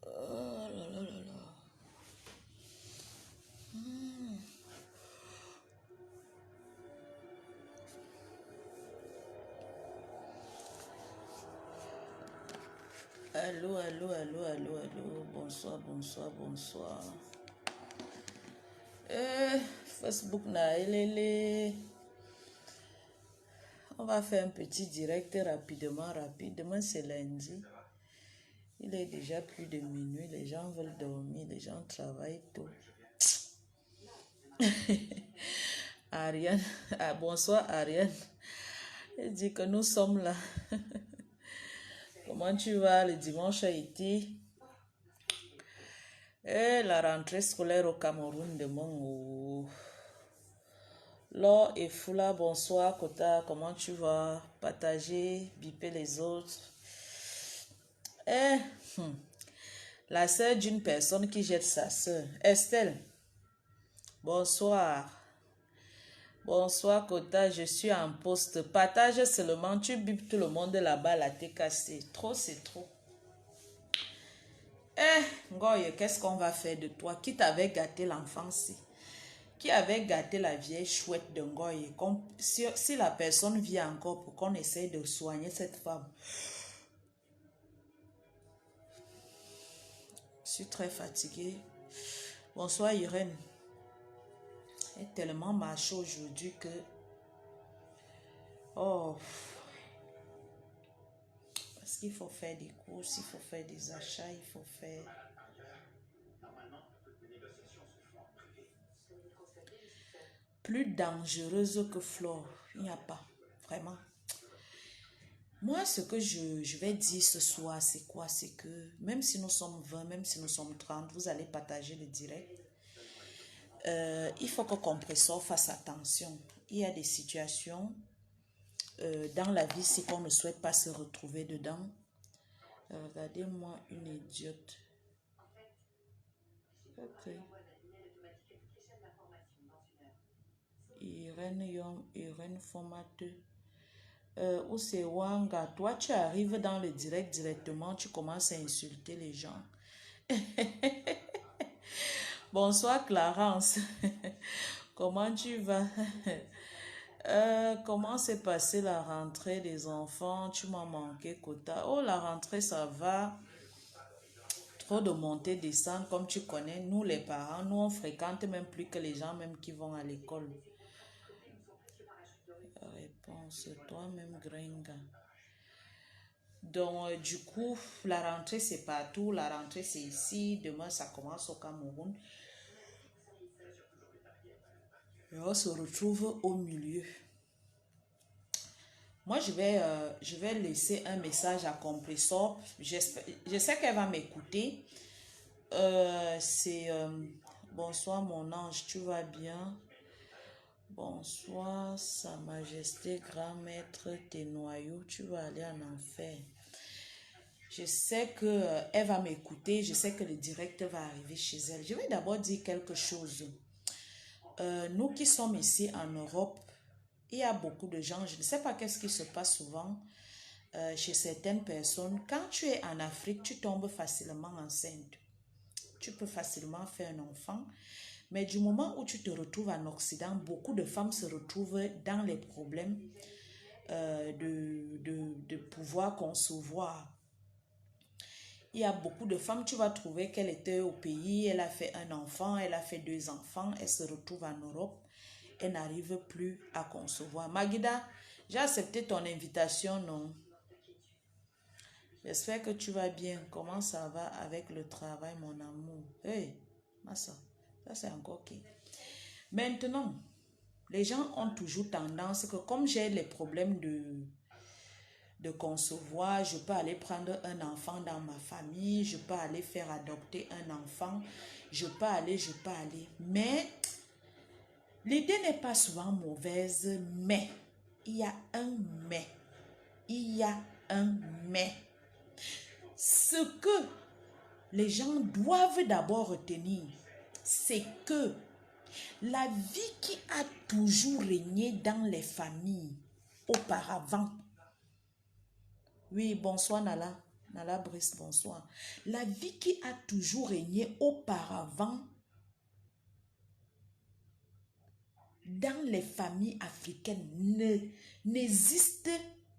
Oh là là là là. Allô, allô, allô, allô, allô. Bonsoir, bonsoir, bonsoir. Facebook na elele. On va faire un petit direct rapidement, rapide. Demain c'est lundi. Il est déjà plus de minuit. Les gens veulent dormir, les gens travaillent tôt. Ariane, ah, bonsoir Ariane. Elle dit que nous sommes là. Comment tu vas? Le dimanche a été. La rentrée scolaire au Cameroun demain. Laure et Foula, bonsoir Kota, comment tu vas? Partager, biper les autres. La sœur d'une personne qui jette sa sœur. Estelle, bonsoir. Bonsoir Kota, je suis en poste. Partage seulement, tu bipes tout le monde là-bas, la t'es cassé. Trop, c'est trop. Ngoye, qu'est-ce qu'on va faire de toi? Qui t'avait gâté l'enfance? Qui avait gâté la vieille chouette de Ngoye? Si la personne vient encore pour qu'on essaye de soigner cette femme. Je suis très fatiguée. Bonsoir Irène. Elle est tellement marché aujourd'hui que... Oh... Parce qu'il faut faire des courses, il faut faire des achats, il faut faire... Plus dangereuse que Flore, il n'y a pas, vraiment. Moi, ce que je vais dire ce soir, c'est quoi? C'est que même si nous sommes 20, même si nous sommes 30, vous allez partager le direct. Il faut que Compressor fasse attention. Il y a des situations dans la vie, c'est qu'on ne souhaite pas se retrouver dedans. Regardez-moi une idiote. Ok. Irène Formate. Ou c'est Wanga. Toi, tu arrives dans le direct directement, tu commences à insulter les gens. Bonsoir Clarence. Comment tu vas? Comment s'est passée la rentrée des enfants? Tu m'as manqué, Kota. Oh, la rentrée, ça va. Trop de montée, descente, comme tu connais. Nous, les parents, nous, on fréquente même plus que les gens même qui vont à l'école. Réponse, toi-même, Gringa. Donc, du coup, la rentrée, c'est partout. La rentrée, c'est ici. Demain, ça commence au Cameroun. Et on se retrouve au milieu. Moi, je vais laisser un message à Compressor. Je sais qu'elle va m'écouter. Bonsoir, mon ange, tu vas bien? Bonsoir, Sa Majesté, grand maître, tes noyaux, tu vas aller en enfer. Je sais qu'elle va m'écouter. Je sais que le direct va arriver chez elle. Je vais d'abord dire quelque chose. Nous qui sommes ici en Europe, il y a beaucoup de gens, je ne sais pas qu'est-ce qui se passe souvent chez certaines personnes. Quand tu es en Afrique, tu tombes facilement enceinte. Tu peux facilement faire un enfant. Mais du moment où tu te retrouves en Occident, beaucoup de femmes se retrouvent dans les problèmes de pouvoir concevoir. Il y a beaucoup de femmes, tu vas trouver qu'elle était au pays, elle a fait un enfant, elle a fait 2 enfants, elle se retrouve en Europe, elle n'arrive plus à concevoir. Magida, j'ai accepté ton invitation, non? J'espère que tu vas bien. Comment ça va avec le travail, mon amour? Hey, ça c'est encore ok. Maintenant, les gens ont toujours tendance que comme j'ai les problèmes de concevoir, je peux aller prendre un enfant dans ma famille, je peux aller faire adopter un enfant, je peux aller. Mais l'idée n'est pas souvent mauvaise, mais il y a un mais. Il y a un mais. Ce que les gens doivent d'abord retenir, c'est que la vie qui a toujours régné dans les familles auparavant. Oui, bonsoir Nala. Nala Brice, bonsoir. La vie qui a toujours régné auparavant dans les familles africaines n'existe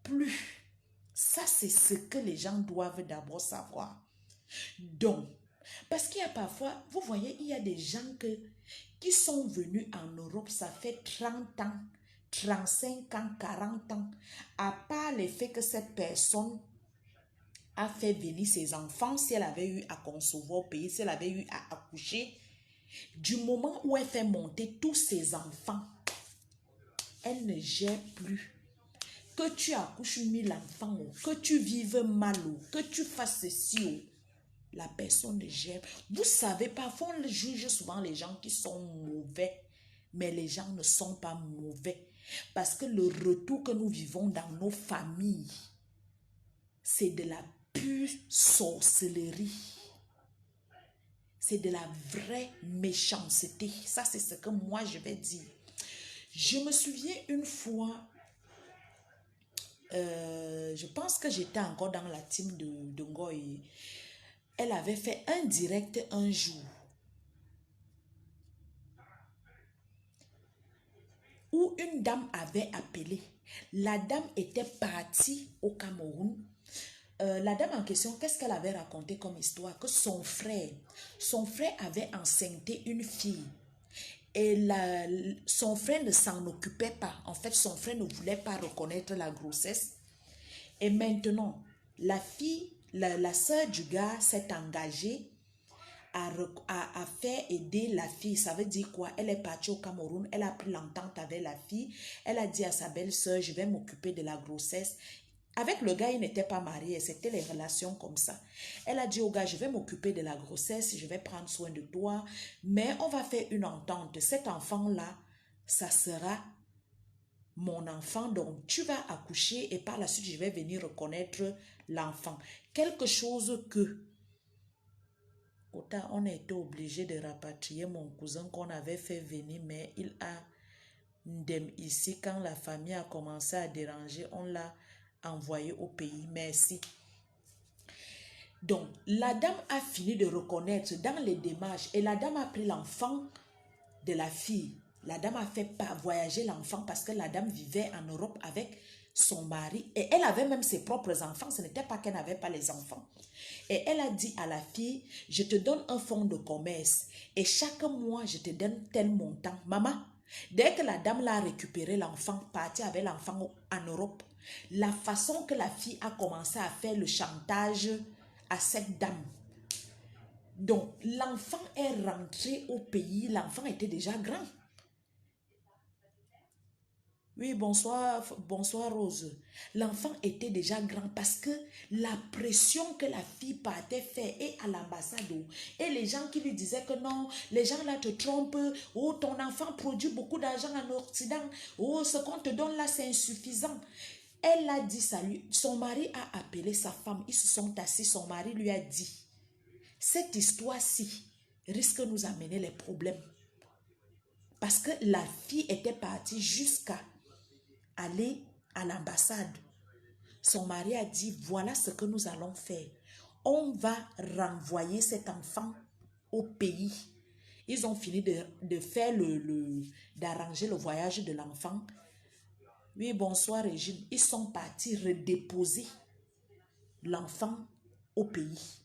plus. Ça, c'est ce que les gens doivent d'abord savoir. Donc, parce qu'il y a parfois, vous voyez, il y a des gens qui sont venus en Europe, ça fait 30 ans, 35 ans, 40 ans, à part le fait que cette personne a fait venir ses enfants, si elle avait eu à concevoir au pays, si elle avait eu à accoucher, du moment où elle fait monter tous ses enfants, elle ne gère plus. Que tu accouches 1000 enfants, que tu vives mal, que tu fasses ceci, la personne ne gère. Vous savez, parfois on juge souvent les gens qui sont mauvais, mais les gens ne sont pas mauvais. Parce que le retour que nous vivons dans nos familles, c'est de la pure sorcellerie. C'est de la vraie méchanceté. Ça, c'est ce que moi, je vais dire. Je me souviens une fois, je pense que j'étais encore dans la team de Ngoy. Elle avait fait un direct un jour où une dame avait appelé. La dame était partie au Cameroun. La dame en question, qu'est-ce qu'elle avait raconté comme histoire? Que son frère avait enceinté une fille. Et son frère ne s'en occupait pas. En fait, son frère ne voulait pas reconnaître la grossesse. Et maintenant, la fille, la sœur du gars s'est engagée à faire aider la fille. Ça veut dire quoi? Elle est partie au Cameroun, elle a pris l'entente avec la fille. Elle a dit à sa belle-sœur, je vais m'occuper de la grossesse. Avec le gars, il n'était pas marié, c'était les relations comme ça. Elle a dit au gars, je vais m'occuper de la grossesse, je vais prendre soin de toi, mais on va faire une entente. Cet enfant-là, ça sera mon enfant, donc tu vas accoucher et par la suite, je vais venir reconnaître l'enfant. Quelque chose que, autant on a été obligé de rapatrier mon cousin qu'on avait fait venir, mais il a ici, quand la famille a commencé à déranger, on l'a envoyé au pays. Merci. Donc, la dame a fini de reconnaître dans les démarches et la dame a pris l'enfant de la fille. La dame a fait voyager l'enfant parce que la dame vivait en Europe avec son mari et elle avait même ses propres enfants. Ce n'était pas qu'elle n'avait pas les enfants. Et elle a dit à la fille, je te donne un fonds de commerce et chaque mois, je te donne tel montant. Maman, dès que la dame l'a récupéré, l'enfant, parti avec l'enfant en Europe, la façon que la fille a commencé à faire le chantage à cette dame. Donc, l'enfant est rentré au pays, l'enfant était déjà grand. Oui, bonsoir, bonsoir Rose. L'enfant était déjà grand parce que la pression que la fille partait faire et à l'ambassade et les gens qui lui disaient que non, les gens là te trompent, oh ton enfant produit beaucoup d'argent en Occident, oh ce qu'on te donne là c'est insuffisant. Elle a dit ça lui, son mari a appelé sa femme, ils se sont assis, son mari lui a dit, cette histoire-ci risque de nous amener les problèmes. Parce que la fille était partie jusqu'à aller à l'ambassade. Son mari a dit, voilà ce que nous allons faire. On va renvoyer cet enfant au pays. Ils ont fini de faire d'arranger le voyage de l'enfant. Oui, bonsoir Régine. Ils sont partis redéposer l'enfant au pays.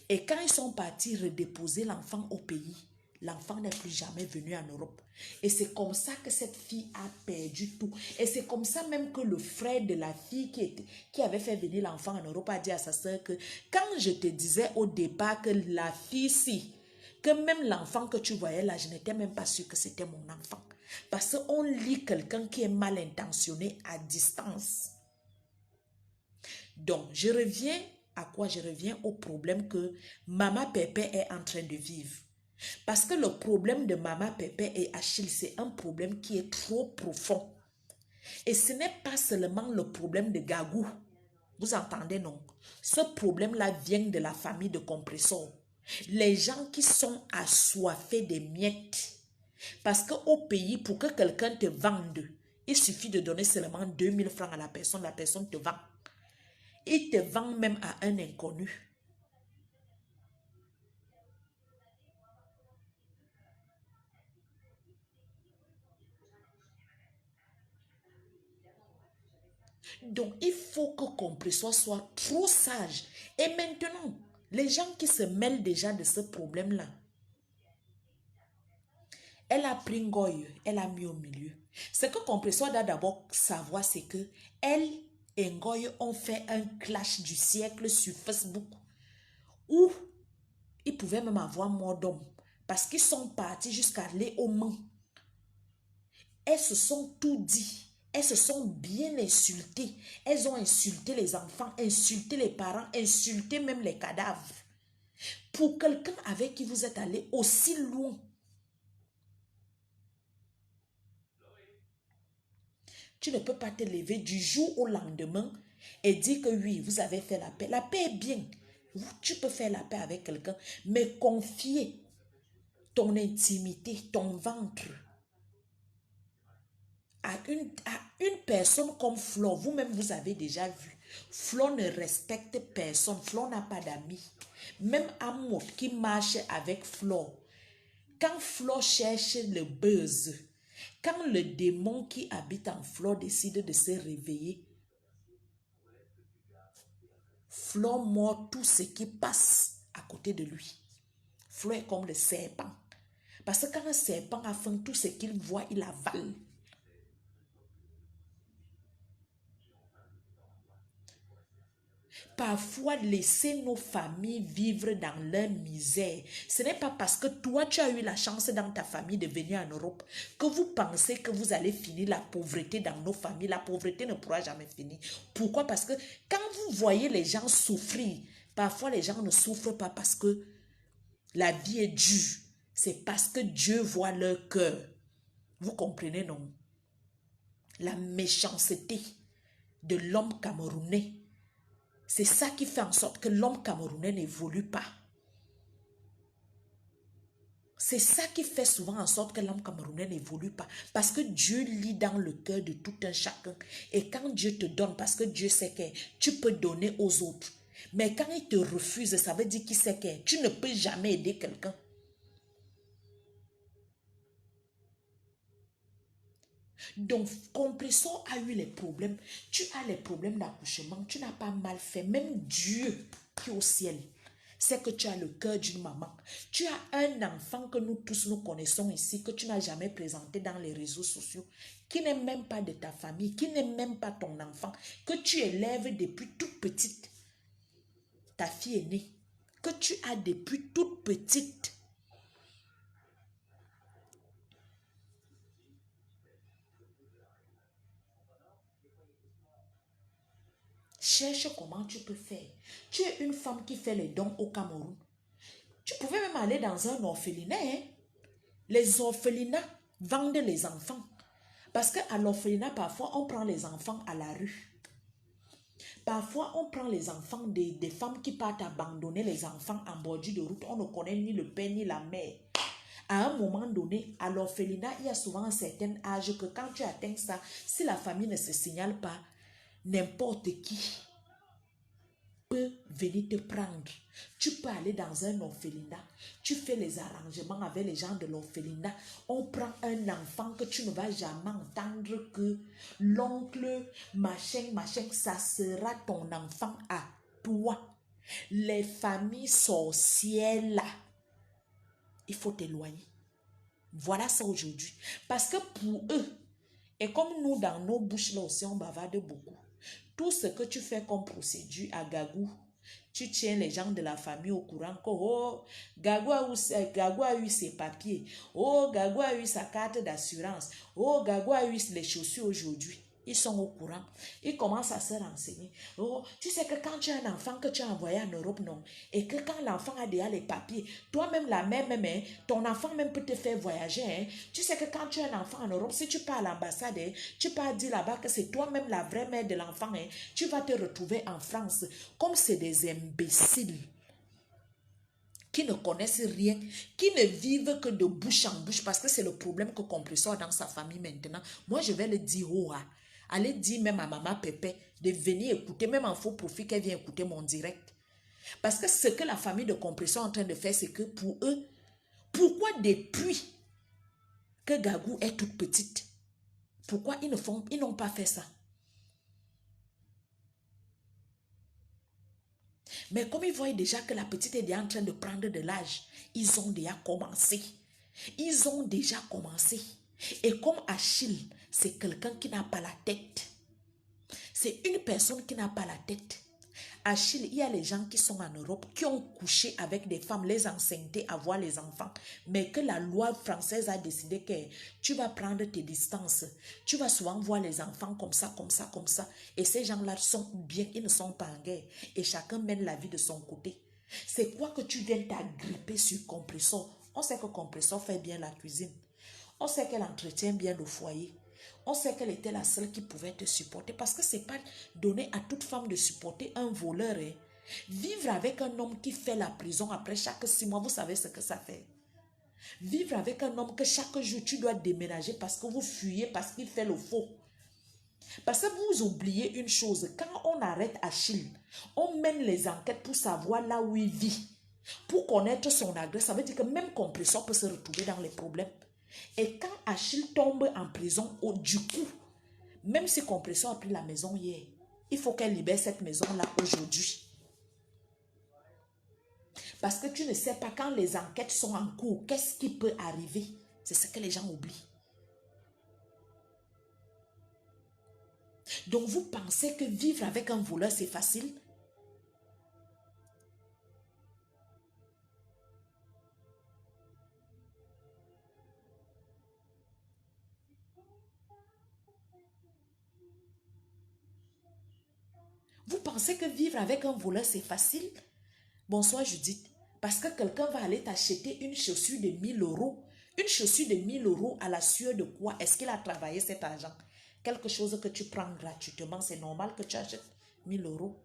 Et quand ils sont partis redéposer l'enfant au pays, l'enfant n'est plus jamais venu en Europe. Et c'est comme ça que cette fille a perdu tout. Et c'est comme ça même que le frère de la fille qui avait fait venir l'enfant en Europe a dit à sa soeur que quand je te disais au départ que la fille-ci, que même l'enfant que tu voyais là, je n'étais même pas sûre que c'était mon enfant. Parce qu'on lit quelqu'un qui est mal intentionné à distance. Donc, je reviens à quoi? Je reviens au problème que Maman Pépé est en train de vivre. Parce que le problème de Maman Pépé et Achille, c'est un problème qui est trop profond. Et ce n'est pas seulement le problème de Gagou. Vous entendez, non? Ce problème-là vient de la famille de compresseurs. Les gens qui sont assoiffés des miettes. Parce qu'au pays, pour que quelqu'un te vende, il suffit de donner seulement 2000 francs à la personne te vend. Il te vend même à un inconnu. Donc, il faut que Compressor soit trop sage. Et maintenant, les gens qui se mêlent déjà de ce problème-là, elle a pris Ngoy, elle a mis au milieu. Ce que Compressor doit d'abord savoir, c'est que elle et Ngoy ont fait un clash du siècle sur Facebook où ils pouvaient même avoir mort d'hommes parce qu'ils sont partis jusqu'à aller au Mans. Elles se sont tout dit. Elles se sont bien insultées. Elles ont insulté les enfants, insulté les parents, insulté même les cadavres. Pour quelqu'un avec qui vous êtes allé aussi loin, tu ne peux pas te lever du jour au lendemain et dire que oui, vous avez fait la paix. La paix est bien. Tu peux faire la paix avec quelqu'un, mais confier ton intimité, ton ventre à une personne comme Flo. Vous-même, vous avez déjà vu. Flo ne respecte personne. Flo n'a pas d'amis. Même Amour qui marche avec Flo. Quand Flo cherche le buzz, quand le démon qui habite en Flo décide de se réveiller, Flo mord tout ce qui passe à côté de lui. Flo est comme le serpent. Parce que quand un serpent a faim, tout ce qu'il voit, il avale. Parfois, laisser nos familles vivre dans leur misère. Ce n'est pas parce que toi, tu as eu la chance dans ta famille de venir en Europe que vous pensez que vous allez finir la pauvreté dans nos familles. La pauvreté ne pourra jamais finir. Pourquoi? Parce que quand vous voyez les gens souffrir, parfois les gens ne souffrent pas parce que la vie est dure. C'est parce que Dieu voit leur cœur. Vous comprenez, non? La méchanceté de l'homme camerounais. C'est ça qui fait en sorte que l'homme camerounais n'évolue pas. C'est ça qui fait souvent en sorte que l'homme camerounais n'évolue pas. Parce que Dieu lit dans le cœur de tout un chacun. Et quand Dieu te donne, parce que Dieu sait que tu peux donner aux autres. Mais quand il te refuse, ça veut dire qu'il sait que tu ne peux jamais aider quelqu'un. Donc, Compressor a eu les problèmes. Tu as les problèmes d'accouchement. Tu n'as pas mal fait. Même Dieu qui est au ciel, c'est que tu as le cœur d'une maman. Tu as un enfant que nous tous nous connaissons ici, que tu n'as jamais présenté dans les réseaux sociaux, qui n'est même pas de ta famille, qui n'est même pas ton enfant, que tu élèves depuis toute petite. Ta fille est née, que tu as depuis toute petite. Cherche comment tu peux faire. Tu es une femme qui fait les dons au Cameroun. Tu pouvais même aller dans un orphelinat. Hein? Les orphelinats vendent les enfants. Parce qu'à l'orphelinat, parfois, on prend les enfants à la rue. Parfois, on prend les enfants des femmes qui partent abandonner les enfants en bordure de route. On ne connaît ni le père ni la mère. À un moment donné, à l'orphelinat, il y a souvent un certain âge que quand tu atteins ça, si la famille ne se signale pas, n'importe qui peut venir te prendre. Tu peux aller dans un orphelinat, tu fais les arrangements avec les gens de l'orphelinat, on prend un enfant que tu ne vas jamais entendre que l'oncle, machin, ça sera ton enfant à toi. Les familles sorcières là, il faut t'éloigner. Voilà ça aujourd'hui. Parce que pour eux, et comme nous dans nos bouches là aussi on bavarde beaucoup, tout ce que tu fais comme procédure à Gagou, tu tiens les gens de la famille au courant que oh, Gagou a eu ses papiers, oh, Gagou a eu sa carte d'assurance, oh, Gagou a eu les chaussures aujourd'hui. Ils sont au courant. Ils commencent à se renseigner. Oh, tu sais que quand tu as un enfant que tu as envoyé en Europe, non, et que quand l'enfant a déjà les papiers, toi-même, la mère, même, hein, ton enfant même peut te faire voyager. Hein. Tu sais que quand tu as un enfant en Europe, si tu pars à l'ambassade, hein, tu pars dire là-bas que c'est toi-même la vraie mère de l'enfant, hein, tu vas te retrouver en France. Comme c'est des imbéciles qui ne connaissent rien, qui ne vivent que de bouche en bouche, parce que c'est le problème que Compressor dans sa famille maintenant. Moi, je vais le dire, oh, allez dire même à maman Pépé, de venir écouter, même en faux profil, qu'elle vient écouter mon direct. Parce que ce que la famille de compression est en train de faire, c'est que pour eux, pourquoi depuis que Gagou est toute petite, pourquoi ils n'ont pas fait ça? Mais comme ils voient déjà que la petite est déjà en train de prendre de l'âge, ils ont déjà commencé. Ils ont déjà commencé. Et comme Achille, c'est quelqu'un qui n'a pas la tête. C'est une personne qui n'a pas la tête. Achille, il y a les gens qui sont en Europe, qui ont couché avec des femmes, les enceinter, avoir les enfants. Mais que la loi française a décidé que tu vas prendre tes distances. Tu vas souvent voir les enfants comme ça, comme ça, comme ça. Et ces gens-là sont bien, ils ne sont pas en guerre. Et chacun mène la vie de son côté. C'est quoi que tu viens t'agripper sur Compressor? On sait que Compressor fait bien la cuisine. On sait qu'elle entretient bien le foyer. On sait qu'elle était la seule qui pouvait te supporter parce que ce n'est pas donné à toute femme de supporter un voleur. Hein. Vivre avec un homme qui fait la prison après chaque 6 mois, vous savez ce que ça fait. Vivre avec un homme que chaque jour tu dois déménager parce que vous fuyez, parce qu'il fait le faux. Parce que vous oubliez une chose, quand on arrête Achille, on mène les enquêtes pour savoir là où il vit. Pour connaître son adresse, ça veut dire que même Compressor peut se retrouver dans les problèmes. Et quand Achille tombe en prison, du coup, même si Compressor a pris la maison hier, il faut qu'elle libère cette maison-là aujourd'hui. Parce que tu ne sais pas quand les enquêtes sont en cours, qu'est-ce qui peut arriver. C'est ce que les gens oublient. Donc vous pensez que vivre avec un voleur, c'est facile? Vous pensez que vivre avec un voleur, c'est facile? Bonsoir Judith. Parce que quelqu'un va aller t'acheter une chaussure de 1000 euros. Une chaussure de 1000 euros à la sueur de quoi? Est-ce qu'il a travaillé cet argent? Quelque chose que tu prends gratuitement, c'est normal que tu achètes 1000 euros.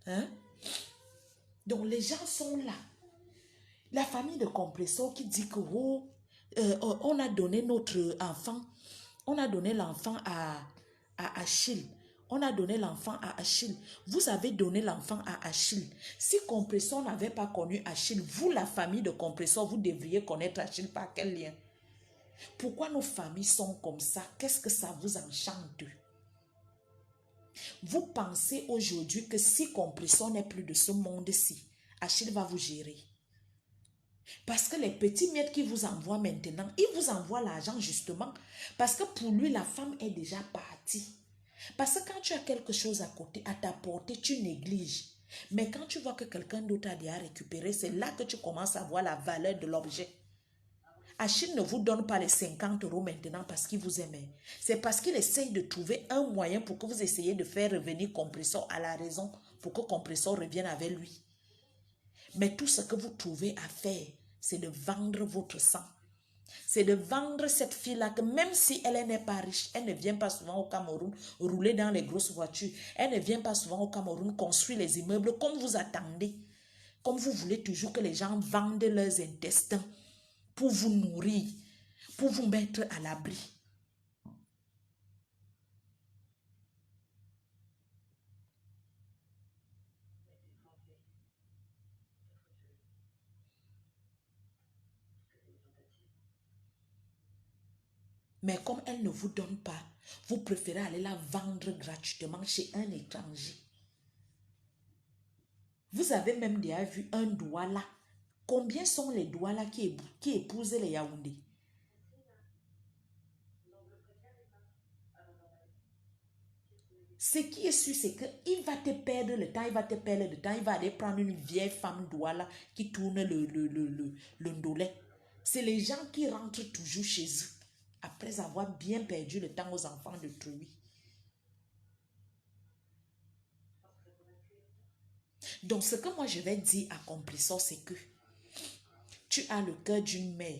Hein? Donc les gens sont là. La famille de Compressor qui dit que on a donné notre enfant, on a donné l'enfant à Achille. On a donné l'enfant à Achille. Vous avez donné l'enfant à Achille. Si Compressor n'avait pas connu Achille, vous, la famille de Compressor, vous devriez connaître Achille par quel lien? Pourquoi nos familles sont comme ça? Qu'est-ce que ça vous enchante? Vous pensez aujourd'hui que si Compressor n'est plus de ce monde-ci, Achille va vous gérer. Parce que les petits miettes qui vous envoient maintenant, ils vous envoient l'argent justement. Parce que pour lui, la femme est déjà partie. Parce que quand tu as quelque chose à côté, à ta portée, tu négliges. Mais quand tu vois que quelqu'un d'autre a déjà récupéré, c'est là que tu commences à voir la valeur de l'objet. Achille ne vous donne pas les 50 euros maintenant parce qu'il vous aime. C'est parce qu'il essaye de trouver un moyen pour que vous essayiez de faire revenir Compressor à la raison, pour que Compressor revienne avec lui. Mais tout ce que vous trouvez à faire, c'est de vendre votre sang. C'est de vendre cette fille-là que même si elle n'est pas riche, elle ne vient pas souvent au Cameroun rouler dans les grosses voitures. Elle ne vient pas souvent au Cameroun construire les immeubles comme vous attendez. Comme vous voulez toujours que les gens vendent leurs intestins pour vous nourrir, pour vous mettre à l'abri. Mais comme elle ne vous donne pas, vous préférez aller la vendre gratuitement chez un étranger. Vous avez même déjà vu un Douala. Combien sont les Douala qui épousent les Yaoundé? Ce qui est sûr, c'est qu'il va te perdre le temps, il va te perdre le temps, il va aller prendre une vieille femme Douala qui tourne le ndolet. C'est les gens qui rentrent toujours chez eux après avoir bien perdu le temps aux enfants de Trouy. Donc, ce que moi je vais dire à Compressor, c'est que tu as le cœur d'une mère.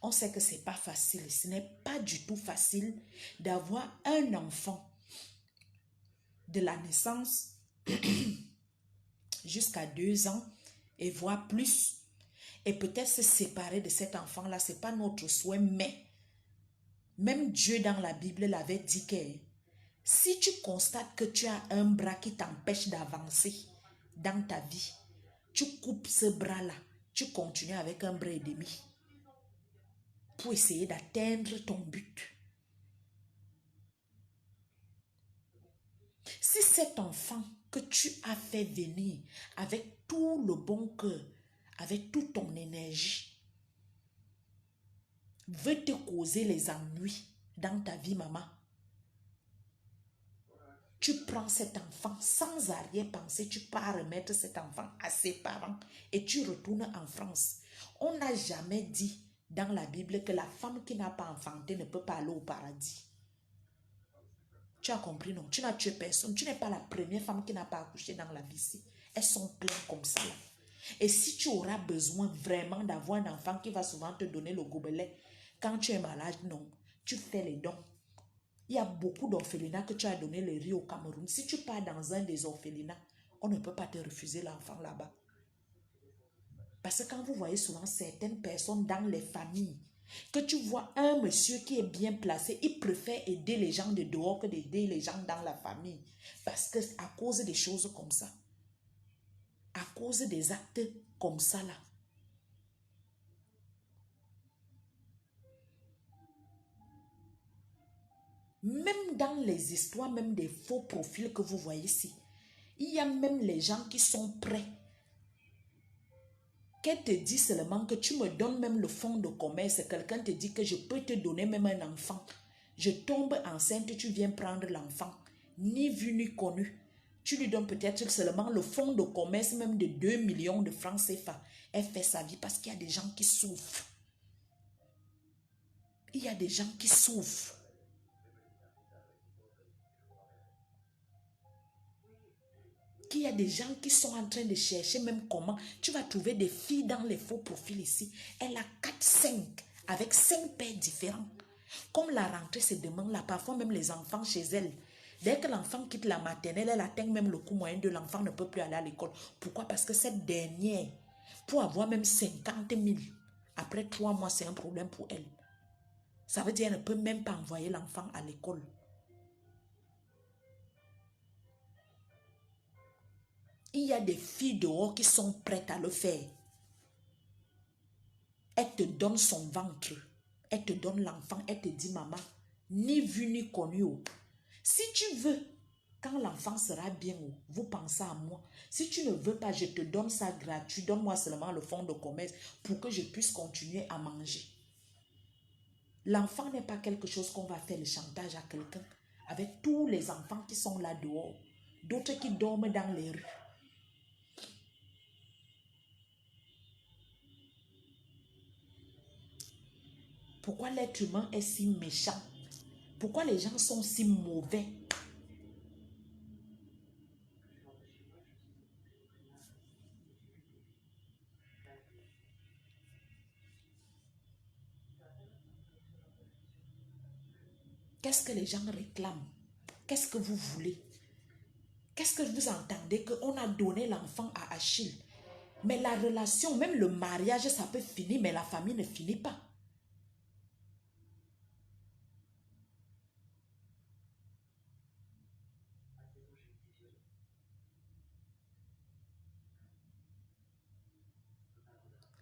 On sait que ce n'est pas facile. Ce n'est pas du tout facile d'avoir un enfant de la naissance jusqu'à 2 ans et voire plus. Et peut-être se séparer de cet enfant-là, ce n'est pas notre souhait, mais même Dieu dans la Bible l'avait dit que si tu constates que tu as un bras qui t'empêche d'avancer dans ta vie, tu coupes ce bras-là, tu continues avec un bras et demi pour essayer d'atteindre ton but. Si cet enfant que tu as fait venir avec tout le bon cœur, avec toute ton énergie, veut te causer les ennuis dans ta vie, maman, tu prends cet enfant sans arrière-pensée, tu pars remettre cet enfant à ses parents et tu retournes en France. On n'a jamais dit dans la Bible que la femme qui n'a pas enfanté ne peut pas aller au paradis. Tu as compris, non? Tu n'as tué personne. Tu n'es pas la première femme qui n'a pas accouché dans la vie ici. Elles sont pleines comme ça là. Et si tu auras besoin vraiment d'avoir un enfant qui va souvent te donner le gobelet, quand tu es malade, non, tu fais les dons. Il y a beaucoup d'orphelinats que tu as donné le riz au Cameroun. Si tu pars dans un des orphelinats, on ne peut pas te refuser l'enfant là-bas. Parce que quand vous voyez souvent certaines personnes dans les familles, que tu vois un monsieur qui est bien placé, il préfère aider les gens de dehors que d'aider les gens dans la famille. Parce que à cause des choses comme ça, à cause des actes comme ça là, même dans les histoires, même des faux profils que vous voyez ici, il y a même les gens qui sont prêts. Qu'elle te dit seulement que tu me donnes même le fonds de commerce, quelqu'un te dit que je peux te donner même un enfant. Je tombe enceinte, tu viens prendre l'enfant. Ni vu ni connu. Tu lui donnes peut-être seulement le fonds de commerce même de 2 millions de francs CFA. Elle fait sa vie parce qu'il y a des gens qui souffrent. Il y a des gens qui souffrent. Il y a des gens qui sont en train de chercher même comment. Tu vas trouver des filles dans les faux profils ici. Elle a 4-5 avec 5 pères différents. Comme la rentrée c'est demain là, parfois même les enfants chez elle. Dès que l'enfant quitte la maternelle, elle atteint même le coût moyen de l'enfant ne peut plus aller à l'école. Pourquoi? Parce que cette dernière, pour avoir même 50 000, après 3 mois, c'est un problème pour elle. Ça veut dire qu'elle ne peut même pas envoyer l'enfant à l'école. Il y a des filles dehors qui sont prêtes à le faire. Elle te donne son ventre. Elle te donne l'enfant. Elle te dit, maman, ni vu ni connu. Si tu veux, quand l'enfant sera bien, vous pensez à moi. Si tu ne veux pas, je te donne ça gratuit. Donne-moi seulement le fonds de commerce pour que je puisse continuer à manger. L'enfant n'est pas quelque chose qu'on va faire le chantage à quelqu'un. Avec tous les enfants qui sont là dehors. D'autres qui dorment dans les rues. Pourquoi l'être humain est si méchant? Pourquoi les gens sont si mauvais? Qu'est-ce que les gens réclament? Qu'est-ce que vous voulez? Qu'est-ce que vous entendez? Qu'on a donné l'enfant à Achille. Mais la relation, même le mariage, ça peut finir, mais la famille ne finit pas.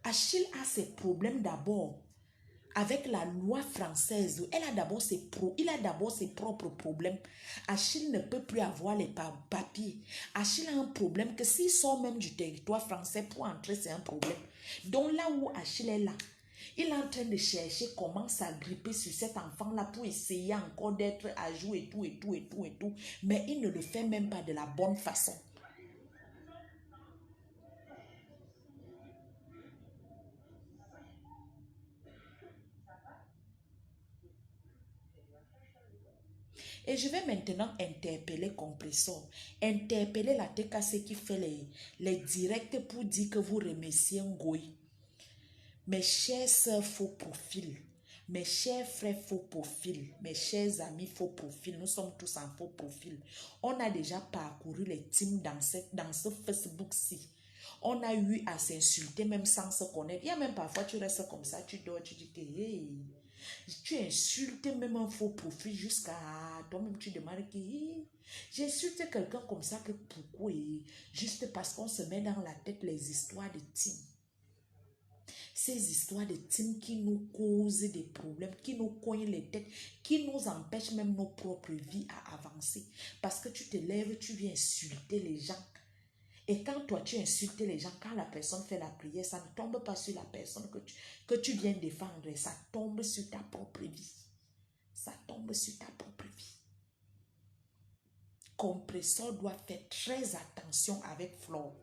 Achille a ses problèmes d'abord avec la loi française. Il a d'abord ses propres problèmes. Achille ne peut plus avoir les papiers. Achille a un problème que s'il sort même du territoire français pour entrer, c'est un problème. Donc là où Achille est là, il est en train de chercher comment s'agripper sur cet enfant-là pour essayer encore d'être à jour et tout, et tout, et tout, et tout. Mais il ne le fait même pas de la bonne façon. Et je vais maintenant interpeller Compressor, interpeller la TKC qui fait les directs pour dire que vous remerciez Ngoï. Mes chers sœurs, faux profil. Mes chers frères, faux profil. Mes chers amis, faux profil. Nous sommes tous en faux profil. On a déjà parcouru les teams dans ce Facebook-ci. On a eu à s'insulter même sans se connaître. Il y a même parfois, tu restes comme ça, tu dors, tu dis que hey, tu insultes même un faux profil jusqu'à toi-même, tu demandes que hey, j'insulte quelqu'un comme ça, que pourquoi? Juste parce qu'on se met dans la tête les histoires de team. Ces histoires de team qui nous causent des problèmes, qui nous cognent les têtes, qui nous empêchent même nos propres vies à avancer. Parce que tu te lèves, tu viens insulter les gens. Et quand toi, tu insultes les gens, quand la personne fait la prière, ça ne tombe pas sur la personne que tu viens défendre. Ça tombe sur ta propre vie. Ça tombe sur ta propre vie. Compresseur doit faire très attention avec Flore.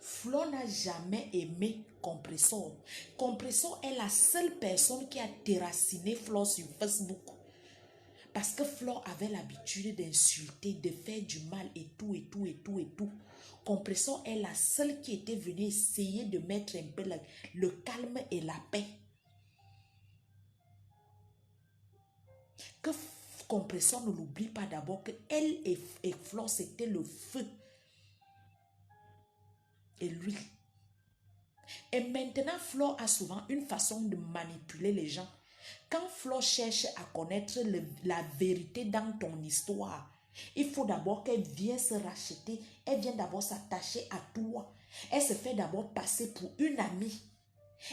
Flo n'a jamais aimé Compressor. Compressor est la seule personne qui a déraciné Flo sur Facebook. Parce que Flo avait l'habitude d'insulter, de faire du mal et tout, et tout, et tout, et tout. Compressor est la seule qui était venue essayer de mettre un peu le calme et la paix. Que Compressor ne l'oublie pas d'abord que elle et Flo, c'était le feu. Et lui. Et maintenant, Flo a souvent une façon de manipuler les gens. Quand Flo cherche à connaître la vérité dans ton histoire, il faut d'abord qu'elle vienne se racheter. Elle vient d'abord s'attacher à toi. Elle se fait d'abord passer pour une amie.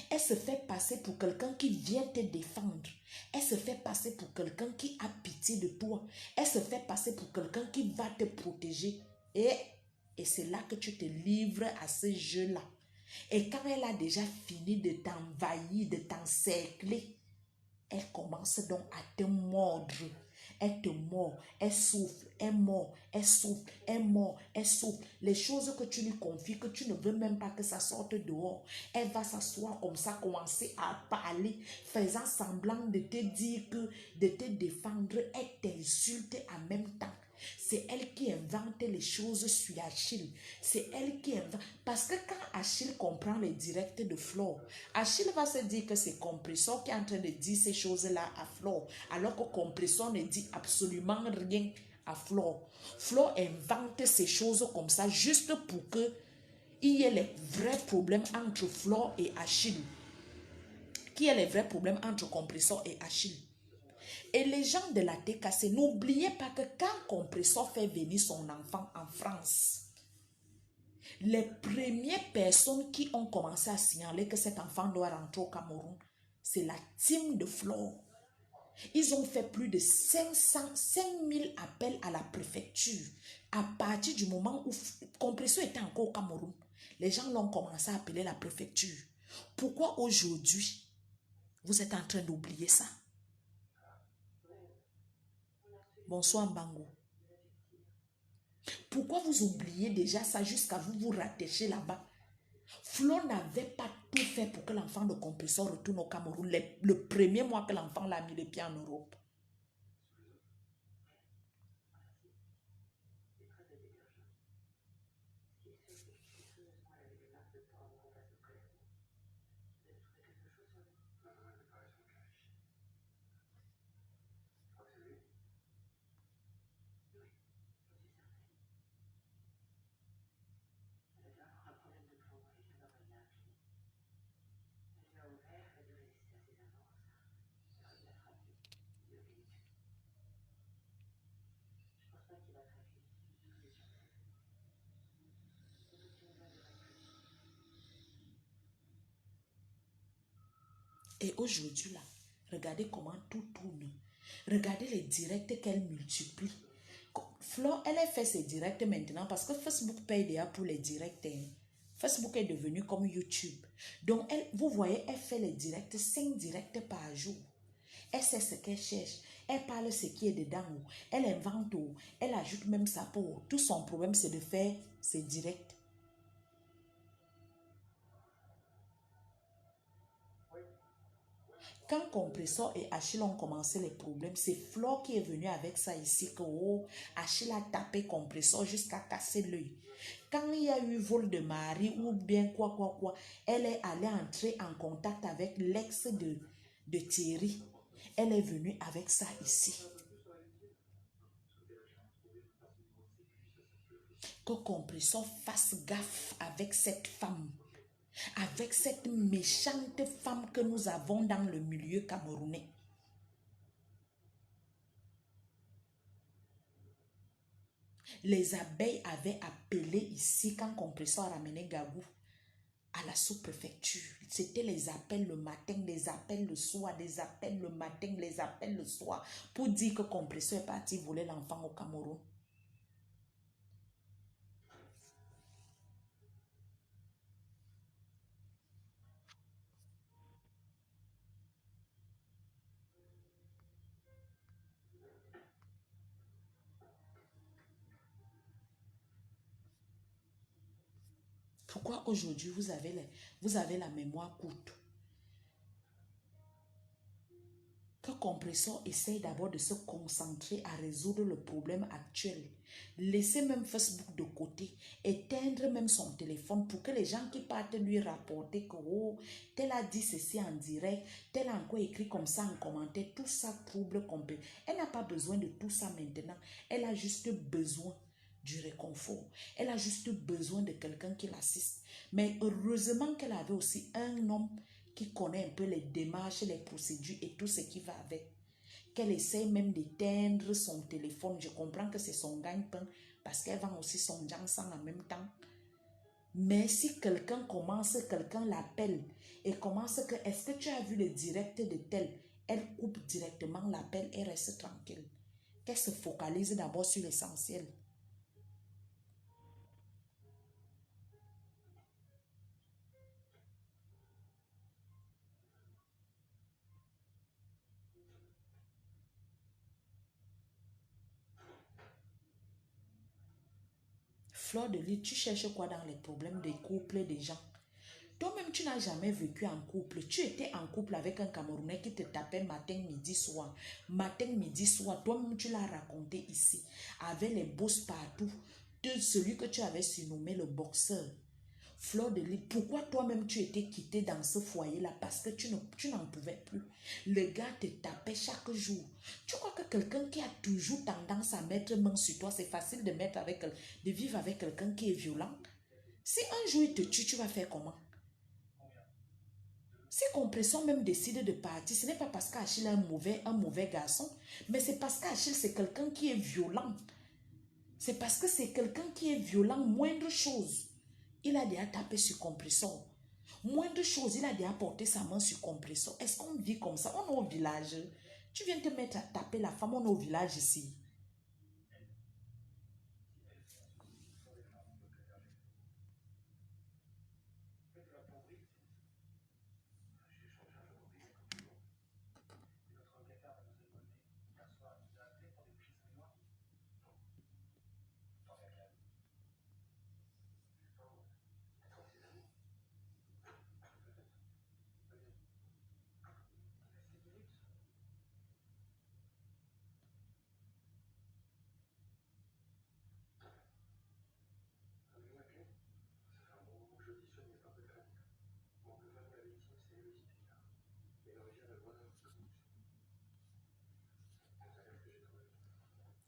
Elle se fait passer pour quelqu'un qui vient te défendre. Elle se fait passer pour quelqu'un qui a pitié de toi. Elle se fait passer pour quelqu'un qui va te protéger. Et c'est là que tu te livres à ce jeu-là. Et quand elle a déjà fini de t'envahir, de t'encercler, elle commence donc à te mordre. Elle te mord, elle souffle, elle mord, elle souffle, elle mord, elle souffle. Les choses que tu lui confies, que tu ne veux même pas que ça sorte dehors, elle va s'asseoir comme ça, commencer à parler, faisant semblant de te dire que, de te défendre, elle t'insulte en même temps. C'est elle qui invente les choses sur Achille. C'est elle qui invente. Parce que quand Achille comprend les directs de Flo, Achille va se dire que c'est Compressor qui est en train de dire ces choses-là à Flo. Alors que Compressor ne dit absolument rien à Flo. Flo invente ces choses comme ça juste pour que il y ait les vrais problèmes entre Flo et Achille. Qui est les vrais problèmes entre Compressor et Achille. Et les gens de la TKC, n'oubliez pas que quand Compressor fait venir son enfant en France, les premières personnes qui ont commencé à signaler que cet enfant doit rentrer au Cameroun, c'est la team de Flore. Ils ont fait plus de 5000 appels à la préfecture. À partir du moment où Compressor était encore au Cameroun, les gens l'ont commencé à appeler la préfecture. Pourquoi aujourd'hui, vous êtes en train d'oublier ça? Bonsoir Mbango. Pourquoi vous oubliez déjà ça jusqu'à vous rattacher là-bas? Flo n'avait pas tout fait pour que l'enfant de Compressor retourne au Cameroun le premier mois que l'enfant l'a mis les pieds en Europe. Et aujourd'hui, là, regardez comment tout tourne. Regardez les directs qu'elle multiplie. Flo, elle a fait ses directs maintenant parce que Facebook paye déjà pour les directs. Facebook est devenu comme YouTube. Donc, vous voyez, elle fait les directs, 5 directs par jour. Elle sait ce qu'elle cherche. Elle parle ce qui est dedans. Elle invente. Elle ajoute même sa peau. Tout son problème, c'est de faire ses directs. Quand Compressor et Achille ont commencé les problèmes, c'est Flore qui est venue avec ça ici, que oh, Achille a tapé Compressor jusqu'à casser l'œil. Quand il y a eu vol de mari ou bien quoi, elle est allée entrer en contact avec l'ex de Thierry. Elle est venue avec ça ici. Que Compressor fasse gaffe avec cette femme. Avec cette méchante femme que nous avons dans le milieu camerounais. Les abeilles avaient appelé ici quand Compressor a ramené Gabou à la sous-préfecture. C'était les appels le matin, les appels le soir, les appels le matin, les appels le soir pour dire que Compressor est parti voler l'enfant au Cameroun. Pourquoi aujourd'hui vous avez la mémoire courte? Que Compressor essaye d'abord de se concentrer à résoudre le problème actuel. Laisser même Facebook de côté, éteindre même son téléphone pour que les gens qui partent lui rapporter que oh, tel a dit ceci en direct, tel a encore écrit comme ça en commentaire, tout ça trouble complètement. Elle n'a pas besoin de tout ça maintenant. Elle a juste besoin du réconfort. Elle a juste besoin de quelqu'un qui l'assiste. Mais heureusement qu'elle avait aussi un homme qui connaît un peu les démarches, les procédures et tout ce qui va avec. Qu'elle essaie même d'éteindre son téléphone. Je comprends que c'est son gagne-pain parce qu'elle vend aussi son jansan en même temps. Mais si quelqu'un l'appelle et commence que est-ce que tu as vu le direct de tel, elle coupe directement l'appel et reste tranquille. Qu'elle se focalise d'abord sur l'essentiel. Fleur de Lys, tu cherches quoi dans les problèmes des couples des gens? Toi-même, tu n'as jamais vécu en couple. Tu étais en couple avec un Camerounais qui te tapait matin, midi, soir. Matin, midi, soir. Toi-même, tu l'as raconté ici. Avec les bosses partout. De celui que tu avais surnommé le boxeur. Fleur de Lys, pourquoi toi-même tu étais quitté dans ce foyer-là? Parce que tu n'en pouvais plus. Le gars te tapait chaque jour. Tu crois que quelqu'un qui a toujours tendance à mettre main sur toi, c'est facile de vivre avec quelqu'un qui est violent? Si un jour il te tue, tu vas faire comment? Si Compressor même décide de partir, ce n'est pas parce qu'Achille est un mauvais garçon, mais c'est parce qu'Achille c'est quelqu'un qui est violent. C'est parce que c'est quelqu'un qui est violent, moindre chose. Il a déjà tapé sur Compressor. Moindre chose, il a déjà porté sa main sur Compressor. Est-ce qu'on vit comme ça? On est au village. Tu viens te mettre à taper la femme, on est au village ici.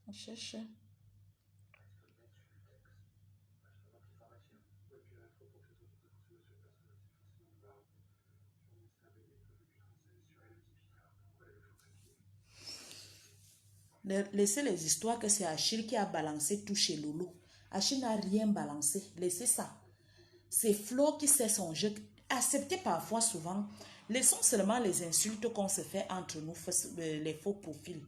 On cherche. Laissez les histoires que c'est Achille qui a balancé tout chez Lolo. Achille n'a rien balancé. Laissez ça. C'est Flo qui sait son jeu. Acceptez parfois, souvent. Laissons seulement les insultes qu'on se fait entre nous, les faux profils.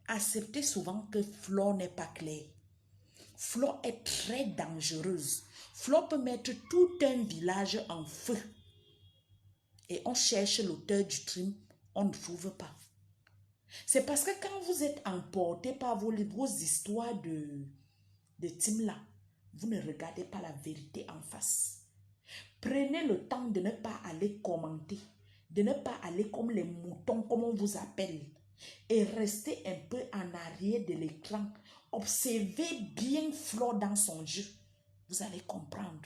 Acceptez souvent que Flo n'est pas clair. Flo est très dangereuse. Flo peut mettre tout un village en feu. Et on cherche l'auteur du crime, on ne trouve pas. C'est parce que quand vous êtes emporté par vos histoires de team là, vous ne regardez pas la vérité en face. Prenez le temps de ne pas aller commenter, de ne pas aller comme les moutons, comme on vous appelle, et rester un peu en arrière de l'écran. Observez bien Flo dans son jeu. Vous allez comprendre.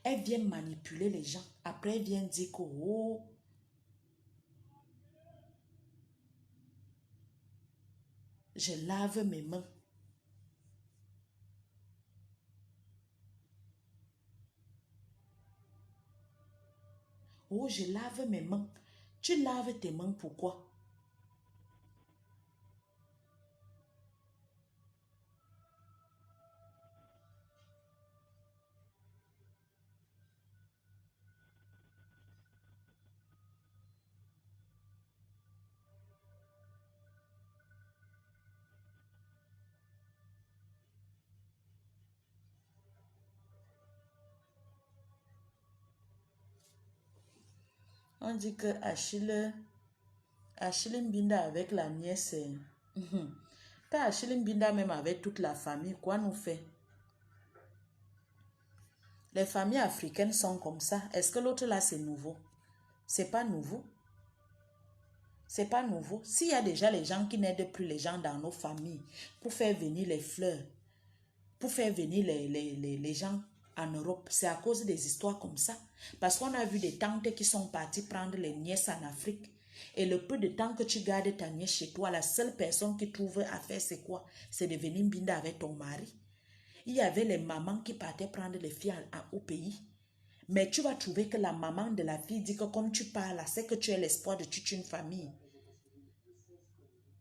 Elle vient manipuler les gens. Après, elle vient dire que, oh, je lave mes mains. Oh, je lave mes mains. Tu laves tes mains pourquoi? On dit que Achille Mbinda avec la nièce. T'as Achille Mbinda même avec toute la famille, quoi nous fait? Les familles africaines sont comme ça. Est-ce que l'autre là c'est nouveau? C'est pas nouveau. C'est pas nouveau. S'il y a déjà les gens qui n'aident plus les gens dans nos familles pour faire venir les fleurs, pour faire venir les gens en Europe, c'est à cause des histoires comme ça. Parce qu'on a vu des tantes qui sont parties prendre les nièces en Afrique. Et le peu de temps que tu gardes ta nièce chez toi, la seule personne qui trouve à faire, c'est quoi? C'est de venir binda avec ton mari. Il y avait les mamans qui partaient prendre les filles au pays. Mais tu vas trouver que la maman de la fille dit que comme tu parles, c'est que tu es l'espoir de toute une famille.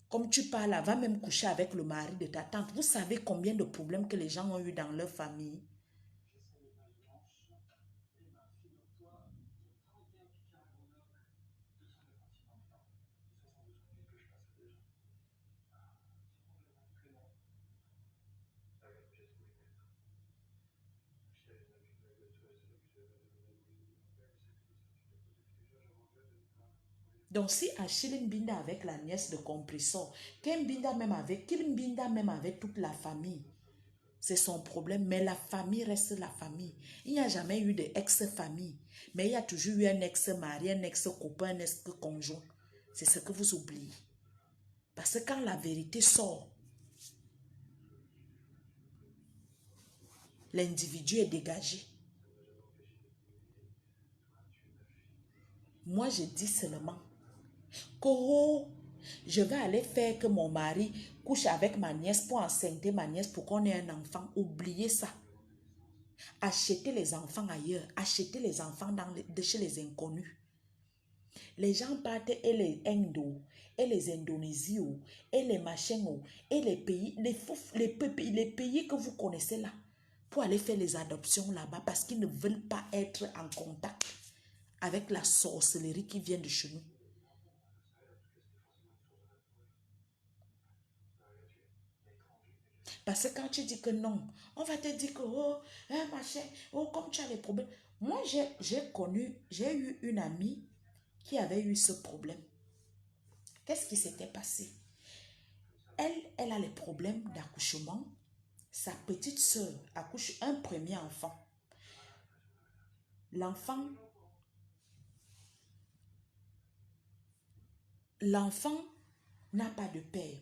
Comme tu parles, va même coucher avec le mari de ta tante. Vous savez combien de problèmes que les gens ont eu dans leur famille? Donc si Achille Mbinda avec la nièce de Compressor, qu'il Mbinda même avec toute la famille, c'est son problème. Mais la famille reste la famille. Il n'y a jamais eu de ex-famille. Mais il y a toujours eu un ex-mari, un ex-copain, un ex-conjoint. C'est ce que vous oubliez. Parce que quand la vérité sort, l'individu est dégagé. Moi, je dis seulement que oh, je vais aller faire que mon mari couche avec ma nièce pour enceinte ma nièce pour qu'on ait un enfant. Oubliez ça. Achetez les enfants ailleurs. Achetez les enfants de chez les inconnus. Les gens partent et les Indo, et les Indonésiens, et les machins, et les pays, les pays que vous connaissez là, pour aller faire les adoptions là-bas parce qu'ils ne veulent pas être en contact avec la sorcellerie qui vient de chez nous. Parce que quand tu dis que non, on va te dire que, oh, hein, machin, oh, comme tu as les problèmes. Moi, j'ai eu une amie qui avait eu ce problème. Qu'est-ce qui s'était passé? Elle a les problèmes d'accouchement. Sa petite sœur accouche un premier enfant. L'enfant n'a pas de père.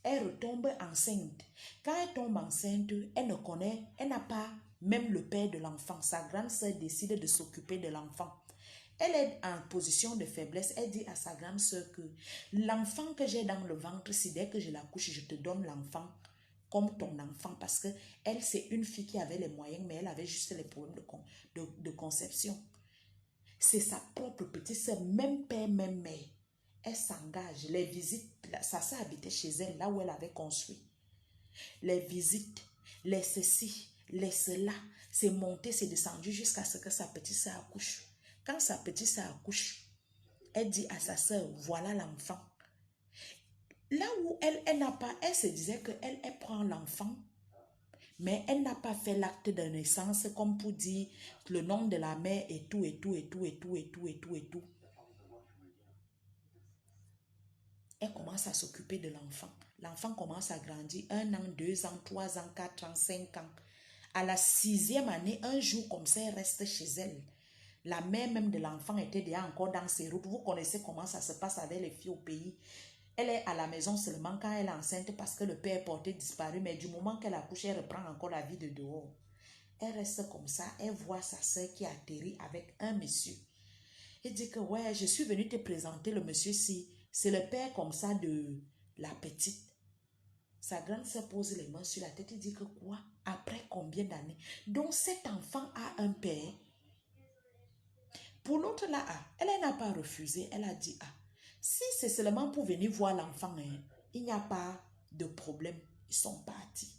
Elle retombe enceinte. Quand elle tombe enceinte, elle ne connaît, elle n'a pas même le père de l'enfant. Sa grande sœur décide de s'occuper de l'enfant. Elle est en position de faiblesse. Elle dit à sa grande sœur que l'enfant que j'ai dans le ventre, si dès que je l'accouche, je te donne l'enfant comme ton enfant. Parce que elle, c'est une fille qui avait les moyens, mais elle avait juste les problèmes de conception. C'est sa propre petite sœur, même père, même mère. Elle s'engage. Les visites, sa sœur habitait chez elle, là où elle avait construit. Les visites, les ceci, les cela, c'est monté, c'est descendu jusqu'à ce que sa petite sœur accouche. Quand sa petite sœur accouche, elle dit à sa sœur, voilà l'enfant. Là où elle n'a pas, elle se disait qu'elle prend l'enfant, mais elle n'a pas fait l'acte de naissance comme pour dire le nom de la mère et tout, et tout, et tout, et tout, et tout, et tout, et tout. Elle commence à s'occuper de l'enfant. L'enfant commence à grandir. 1 an, 2 ans, 3 ans, 4 ans, 5 ans. À la 6e année, un jour comme ça, elle reste chez elle. La mère même de l'enfant était déjà encore dans ses routes. Vous connaissez comment ça se passe avec les filles au pays. Elle est à la maison seulement quand elle est enceinte parce que le père est porté disparu. Mais du moment qu'elle accouche, elle reprend encore la vie de dehors. Elle reste comme ça. Elle voit sa soeur qui atterrit avec un monsieur. Elle dit que ouais, je suis venue te présenter le monsieur-ci. C'est le père comme ça de la petite. Sa grande sœur pose les mains sur la tête et dit que quoi? Après combien d'années? Donc cet enfant a un père. Pour l'autre là, elle n'a pas refusé. Elle a dit, si c'est seulement pour venir voir l'enfant, il n'y a pas de problème. Ils sont partis.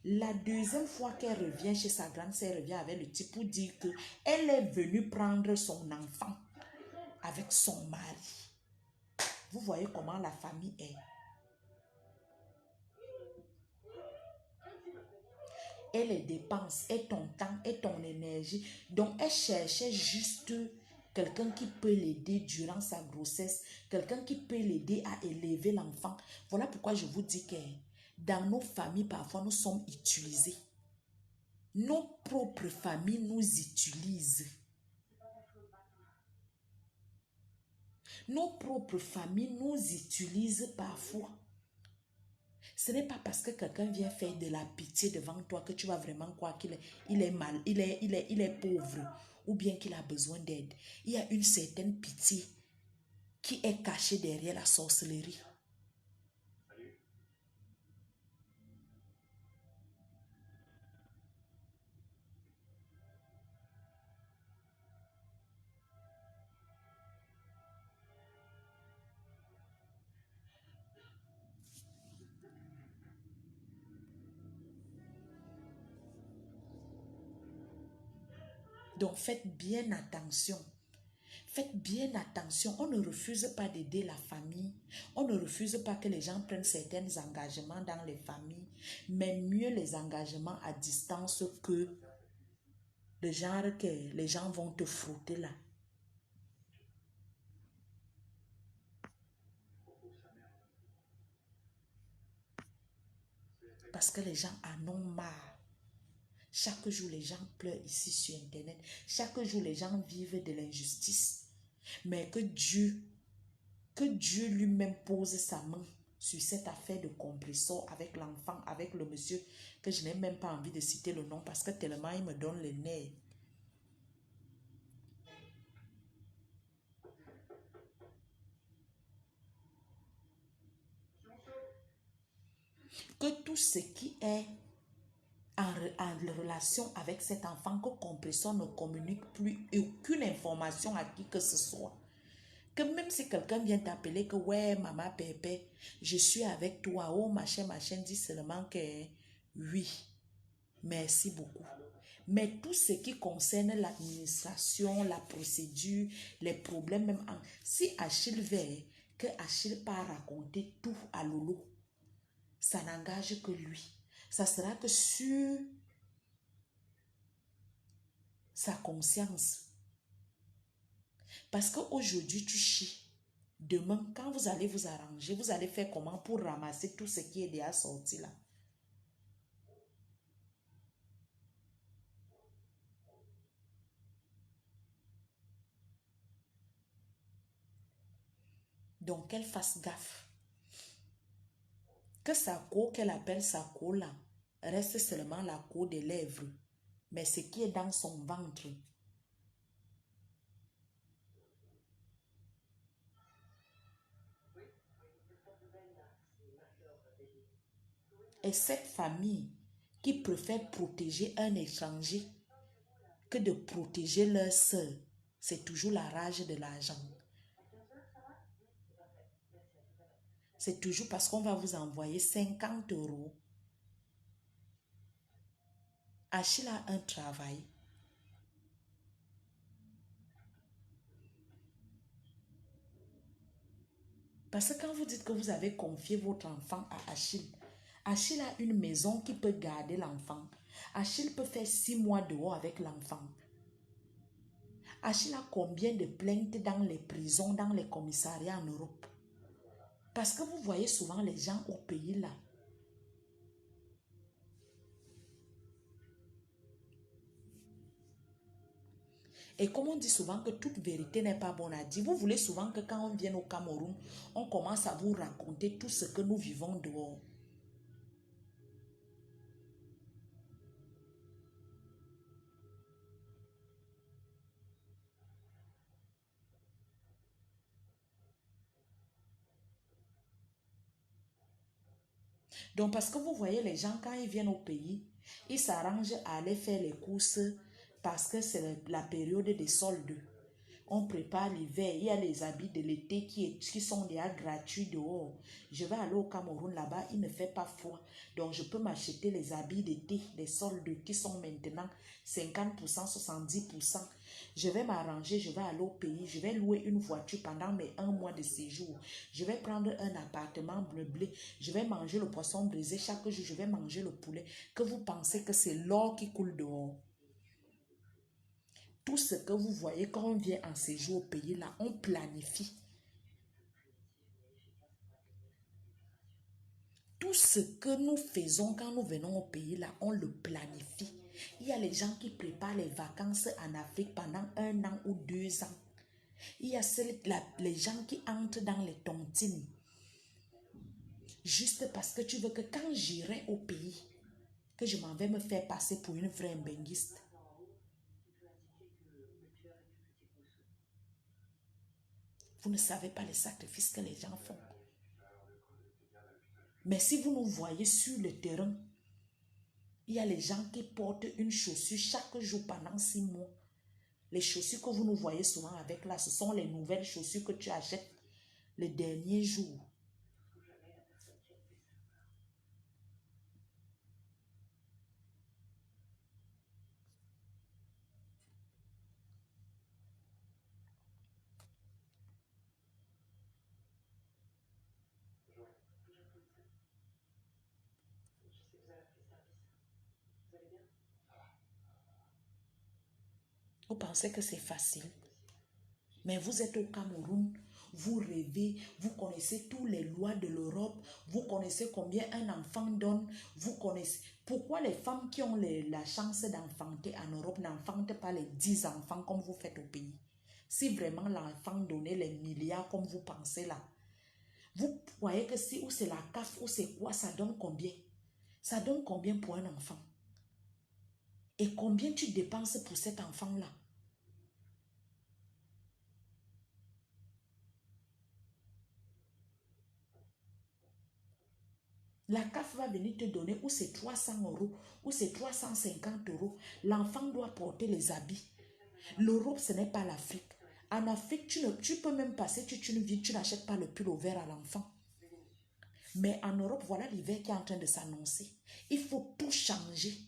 La deuxième fois qu'elle revient chez sa grande sœur, elle revient avec le type pour dire qu'elle est venue prendre son enfant avec son mari. Vous voyez comment la famille est. Et les dépenses, et ton temps, et ton énergie. Donc, elle cherchait juste quelqu'un qui peut l'aider durant sa grossesse, quelqu'un qui peut l'aider à élever l'enfant. Voilà pourquoi je vous dis que dans nos familles, parfois, nous sommes utilisés. Nos propres familles nous utilisent. Nos propres familles nous utilisent parfois. Ce n'est pas parce que quelqu'un vient faire de la pitié devant toi que tu vas vraiment croire qu'il est mal, il est pauvre ou bien qu'il a besoin d'aide. Il y a une certaine pitié qui est cachée derrière la sorcellerie. Donc faites bien attention. Faites bien attention. On ne refuse pas d'aider la famille. On ne refuse pas que les gens prennent certains engagements dans les familles. Mais mieux les engagements à distance que le genre que les gens vont te frotter là. Parce que les gens en ont marre. Chaque jour, les gens pleurent ici sur Internet. Chaque jour, les gens vivent de l'injustice. Mais que Dieu lui-même pose sa main sur cette affaire de compressor avec l'enfant, avec le monsieur, que je n'ai même pas envie de citer le nom parce que tellement il me donne les nerfs. Que tout ce qui est en relation avec cet enfant, que compressor ne communique plus aucune information à qui que ce soit. Que même si quelqu'un vient t'appeler que ouais, maman pépé, je suis avec toi, oh machin, machin, dis seulement que oui, merci beaucoup. Mais tout ce qui concerne l'administration, la procédure, les problèmes, même si Achille veut que Achille part raconter tout à Lolo, ça n'engage que lui. Ça sera que sur sa conscience. Parce qu'aujourd'hui, tu chies. Demain, quand vous allez vous arranger, vous allez faire comment pour ramasser tout ce qui est déjà sorti là? Donc, qu'elle fasse gaffe. Que sa peau, qu'elle appelle sa peau là, reste seulement la peau des lèvres. Mais ce qui est dans son ventre. Et cette famille qui préfère protéger un étranger que de protéger leur sœur, c'est toujours la rage de l'argent. C'est toujours parce qu'on va vous envoyer 50 €. Achille a un travail. Parce que quand vous dites que vous avez confié votre enfant à Achille, Achille a une maison qui peut garder l'enfant. Achille peut faire 6 mois dehors avec l'enfant. Achille a combien de plaintes dans les prisons, dans les commissariats en Europe? Parce que vous voyez souvent les gens au pays là. Et comme on dit souvent que toute vérité n'est pas bonne à dire, vous voulez souvent que quand on vient au Cameroun, on commence à vous raconter tout ce que nous vivons dehors. Donc, parce que vous voyez les gens, quand ils viennent au pays, ils s'arrangent à aller faire les courses parce que c'est la période des soldes. On prépare l'hiver, il y a les habits de l'été qui sont déjà gratuits dehors. Je vais aller au Cameroun là-bas, il ne fait pas froid. Donc, je peux m'acheter les habits d'été, les soldes qui sont maintenant 50%, 70%. Je vais m'arranger, je vais aller au pays, je vais louer une voiture pendant mes 1 mois de séjour. Je vais prendre un appartement meublé, je vais manger le poisson brisé chaque jour, je vais manger le poulet. Que vous pensez que c'est l'or qui coule dehors? Tout ce que vous voyez quand on vient en séjour au pays là, on planifie. Tout ce que nous faisons quand nous venons au pays là, on le planifie. Il y a les gens qui préparent les vacances en Afrique pendant 1 an ou 2 ans. Il y a les gens qui entrent dans les tontines. Juste parce que tu veux que quand j'irai au pays, que je m'en vais me faire passer pour une vraie benguiste. Vous ne savez pas les sacrifices que les gens font. Mais si vous nous voyez sur le terrain, il y a les gens qui portent une chaussure chaque jour pendant 6 mois. Les chaussures que vous nous voyez souvent avec là, ce sont les nouvelles chaussures que tu achètes les derniers jours. Vous pensez que c'est facile? Mais vous êtes au Cameroun, vous rêvez, vous connaissez toutes les lois de l'Europe, vous connaissez combien un enfant donne, vous connaissez... Pourquoi les femmes qui ont la chance d'enfanter en Europe n'enfantent pas les 10 enfants comme vous faites au pays? Si vraiment l'enfant donnait les milliards comme vous pensez là, vous voyez que si ou c'est la CAF ou c'est quoi, ça donne combien? Ça donne combien pour un enfant? Et combien tu dépenses pour cet enfant-là? La CAF va venir te donner ou c'est 300 euros, ou c'est 350 euros. L'enfant doit porter les habits. L'Europe, ce n'est pas l'Afrique. En Afrique, tu peux même passer, tu n'achètes pas le pull au vert à l'enfant. Mais en Europe, voilà l'hiver qui est en train de s'annoncer. Il faut tout changer.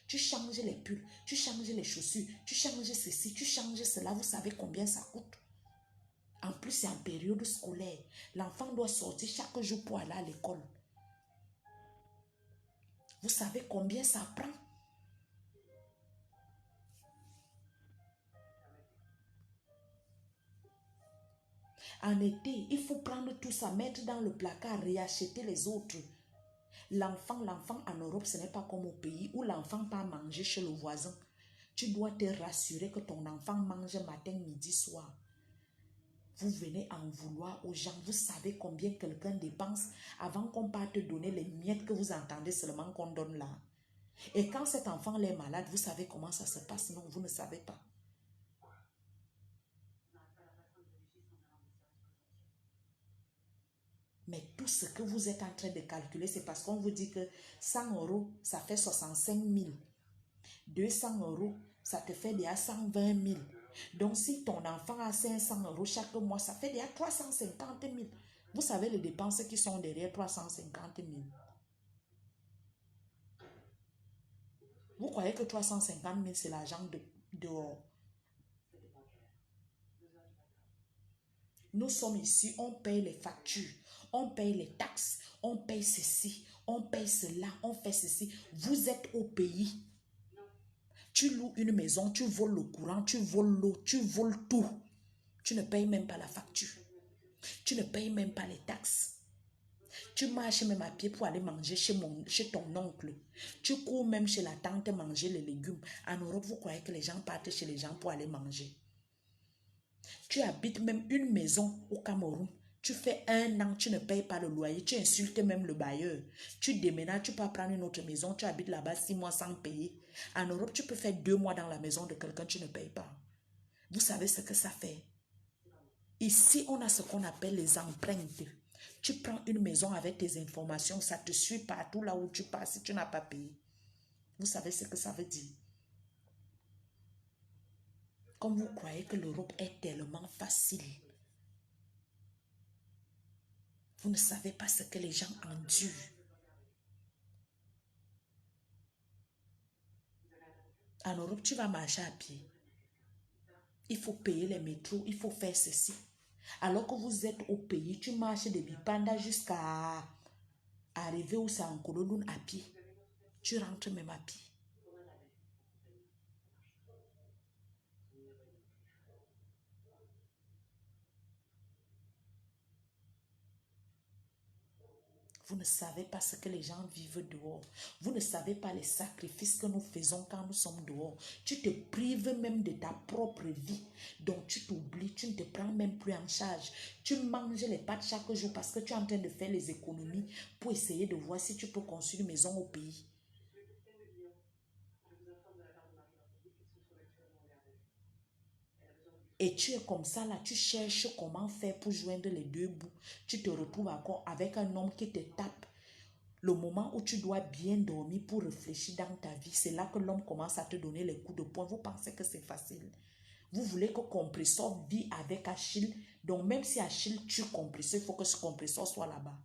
Tu changes les pulls, tu changes les chaussures, tu changes ceci, tu changes cela. Vous savez combien ça coûte? En plus, c'est en période scolaire. L'enfant doit sortir chaque jour pour aller à l'école. Vous savez combien ça prend? En été, il faut prendre tout ça, mettre dans le placard, réacheter les autres. L'enfant en Europe, ce n'est pas comme au pays où l'enfant part manger chez le voisin. Tu dois te rassurer que ton enfant mange matin, midi, soir. Vous venez en vouloir aux gens. Vous savez combien quelqu'un dépense avant qu'on parte te donner les miettes que vous entendez seulement qu'on donne là. Et quand cet enfant est malade, vous savez comment ça se passe? Non, vous ne savez pas. Mais tout ce que vous êtes en train de calculer, c'est parce qu'on vous dit que 100 euros, ça fait 65 000. 200 euros, ça te fait déjà 120 000. Donc, si ton enfant a 500 euros chaque mois, ça fait déjà 350 000. Vous savez les dépenses qui sont derrière 350 000. Vous croyez que 350 000, c'est l'argent dehors? Nous sommes ici, on paye les factures, on paye les taxes, on paye ceci, on paye cela, on fait ceci. Vous êtes au pays. Tu loues une maison, tu voles le courant, tu voles l'eau, tu voles tout. Tu ne payes même pas la facture. Tu ne payes même pas les taxes. Tu marches même à pied pour aller manger chez ton oncle. Tu cours même chez la tante manger les légumes. En Europe, vous croyez que les gens partent chez les gens pour aller manger. Tu habites même une maison au Cameroun. Tu fais 1 an, tu ne payes pas le loyer. Tu insultes même le bailleur. Tu déménages, tu peux prendre une autre maison. Tu habites là-bas 6 mois sans payer. En Europe, tu peux faire 2 mois dans la maison de quelqu'un, tu ne payes pas. Vous savez ce que ça fait? Ici, on a ce qu'on appelle les empreintes. Tu prends une maison avec tes informations, ça te suit partout là où tu passes si tu n'as pas payé. Vous savez ce que ça veut dire? Comme vous croyez que l'Europe est tellement facile, vous ne savez pas ce que les gens endurent. En Europe, tu vas marcher à pied. Il faut payer les métros, il faut faire ceci. Alors que vous êtes au pays, tu marches de Bipanda jusqu'à arriver où c'est en Kololoun à pied. Tu rentres même à pied. Vous ne savez pas ce que les gens vivent dehors. Vous ne savez pas les sacrifices que nous faisons quand nous sommes dehors. Tu te prives même de ta propre vie. Donc tu t'oublies, tu ne te prends même plus en charge. Tu manges les pâtes chaque jour parce que tu es en train de faire les économies pour essayer de voir si tu peux construire une maison au pays. Et tu es comme ça là, tu cherches comment faire pour joindre les deux bouts. Tu te retrouves encore avec un homme qui te tape. Le moment où tu dois bien dormir pour réfléchir dans ta vie, c'est là que l'homme commence à te donner les coups de poing. Vous pensez que c'est facile. Vous voulez que Compressor vit avec Achille. Donc même si Achille tue Compressor, il faut que ce Compressor soit là-bas.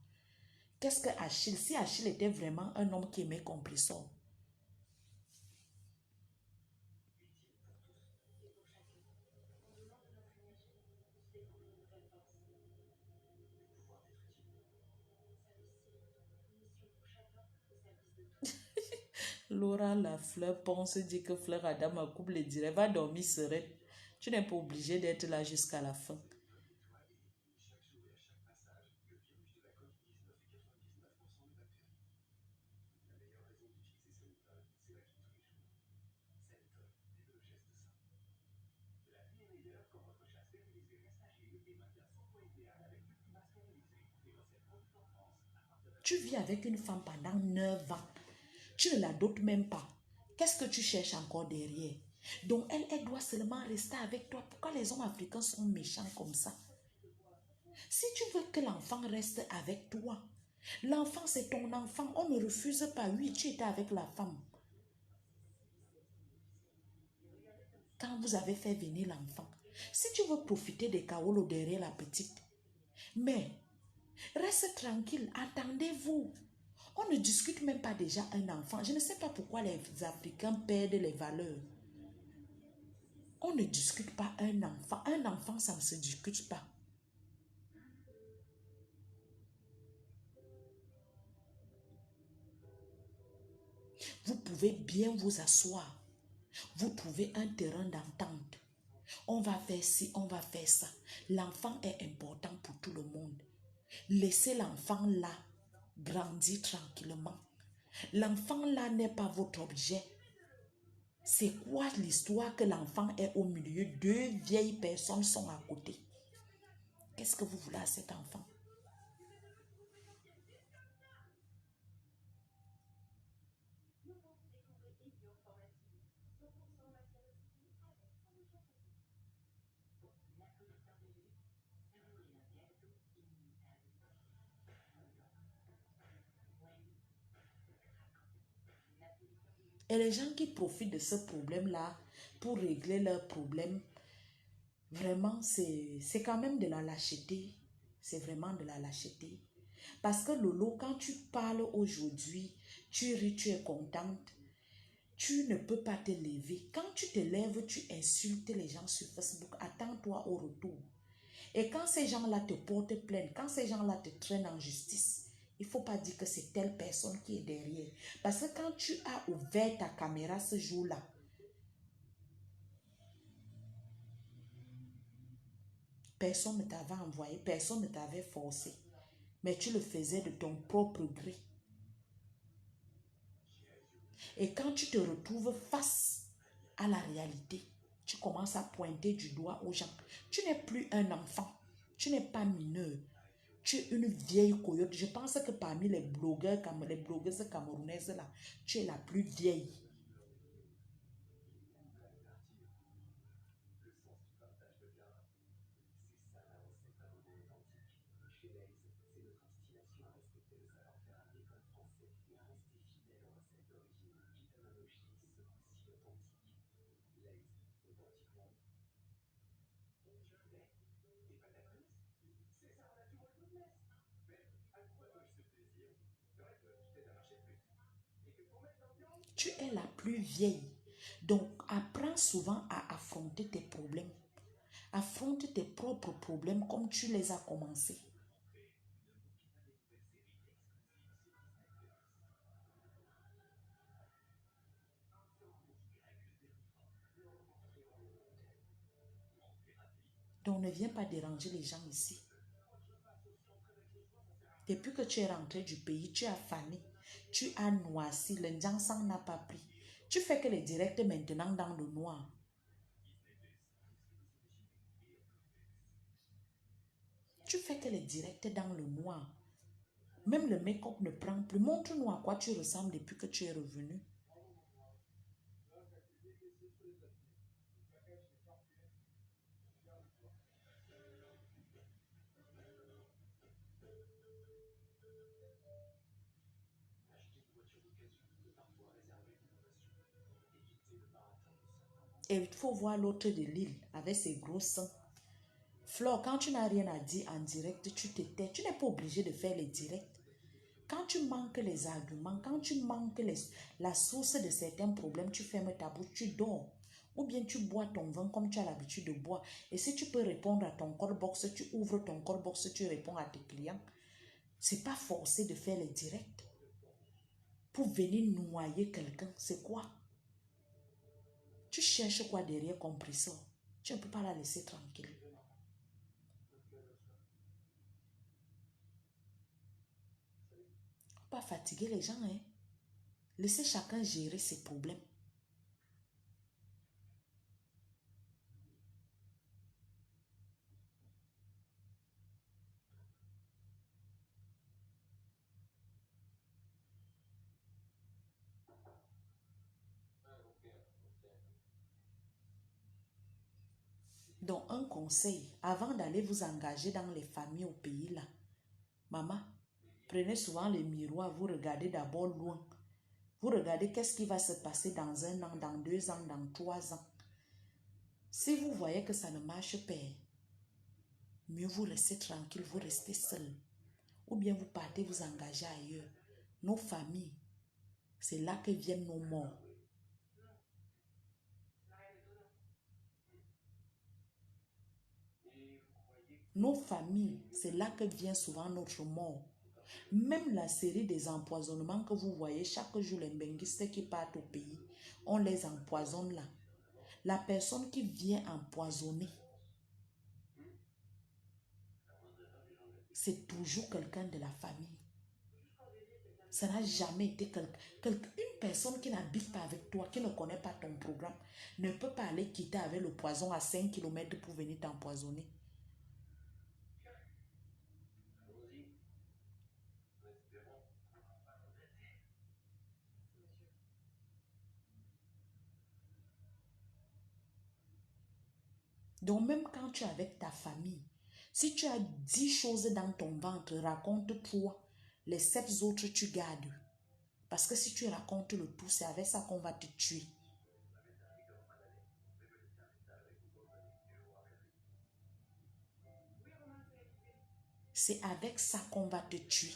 Qu'est-ce que Achille? Si Achille était vraiment un homme qui aimait Compressor, Laura la fleur pense dit que fleur Adam a couple dirait va dormir sereine. Tu n'es pas obligé d'être là jusqu'à la fin. Tu vis avec une femme pendant 9 ans. Tu ne la dotes même pas. Qu'est-ce que tu cherches encore derrière? Donc elle doit seulement rester avec toi. Pourquoi les hommes africains sont méchants comme ça? Si tu veux que l'enfant reste avec toi, l'enfant c'est ton enfant. On ne refuse pas. Oui, tu étais avec la femme. Quand vous avez fait venir l'enfant, si tu veux profiter des kaolos derrière la petite, mais reste tranquille, attendez-vous. On ne discute même pas déjà un enfant. Je ne sais pas pourquoi les Africains perdent les valeurs. On ne discute pas un enfant. Un enfant, ça ne se discute pas. Vous pouvez bien vous asseoir. Vous trouvez un terrain d'entente. On va faire ci, on va faire ça. L'enfant est important pour tout le monde. Laissez l'enfant là grandir tranquillement. L'enfant là n'est pas votre objet. C'est quoi l'histoire que l'enfant est au milieu? Deux vieilles personnes sont à côté. Qu'est-ce que vous voulez à cet enfant? Et les gens qui profitent de ce problème-là pour régler leurs problèmes, vraiment, c'est quand même de la lâcheté. C'est vraiment de la lâcheté. Parce que Lolo, quand tu parles aujourd'hui, tu ris, tu es contente, tu ne peux pas te lever. Quand tu te lèves, tu insultes les gens sur Facebook. Attends-toi au retour. Et quand ces gens-là te portent plainte, quand ces gens-là te traînent en justice, il ne faut pas dire que c'est telle personne qui est derrière. Parce que quand tu as ouvert ta caméra ce jour-là, personne ne t'avait envoyé, personne ne t'avait forcé. Mais tu le faisais de ton propre gré. Et quand tu te retrouves face à la réalité, tu commences à pointer du doigt aux gens. Tu n'es plus un enfant. Tu n'es pas mineur. Tu es une vieille coyote. Je pense que parmi les blogueurs, les blogueuses camerounaises là, tu es la plus vieille. Tu es la plus vieille. Donc, apprends souvent à affronter tes problèmes. Affronte tes propres problèmes comme tu les as commencés. Donc, ne viens pas déranger les gens ici. Depuis que tu es rentré du pays, tu as fané, tu as noirci, le sang n'a pas pris. Tu fais que les directs maintenant dans le noir. Tu fais que les directs dans le noir. Même le make-up ne prend plus. Montre-nous à quoi tu ressembles depuis que tu es revenu. Et il faut voir l'autre de l'île avec ses gros seins. Flore, quand tu n'as rien à dire en direct, tu te tais. Tu n'es pas obligé de faire les directs. Quand tu manques les arguments, quand tu manques la source de certains problèmes, tu fermes ta bouche, tu dors. Ou bien tu bois ton vin comme tu as l'habitude de boire. Et si tu peux répondre à ton call box, tu ouvres ton call box, tu réponds à tes clients. C'est pas forcé de faire les directs. Pour venir noyer quelqu'un, c'est quoi? Tu cherches quoi derrière compresseur? Tu ne peux pas la laisser tranquille. Pas fatiguer les gens, hein. Laissez chacun gérer ses problèmes. Donc, un conseil, avant d'aller vous engager dans les familles au pays là, maman, prenez souvent le miroir, vous regardez d'abord loin. Vous regardez qu'est-ce qui va se passer dans 1 an, dans 2 ans, dans 3 ans. Si vous voyez que ça ne marche pas, mieux vous restez tranquille, vous restez seul. Ou bien vous partez vous engager ailleurs. Nos familles, c'est là que viennent nos morts. Nos familles, c'est là que vient souvent notre mort. Même la série des empoisonnements que vous voyez, chaque jour les benguistes qui partent au pays, on les empoisonne là. La personne qui vient empoisonner, c'est toujours quelqu'un de la famille. Ça n'a jamais été une personne qui n'habite pas avec toi, qui ne connaît pas ton programme, ne peut pas aller quitter avec le poison à 5 km pour venir t'empoisonner. Donc même quand tu es avec ta famille, si tu as 10 choses dans ton ventre, raconte 3. Les 7 autres, tu gardes. Parce que si tu racontes le tout, c'est avec ça qu'on va te tuer. C'est avec ça qu'on va te tuer.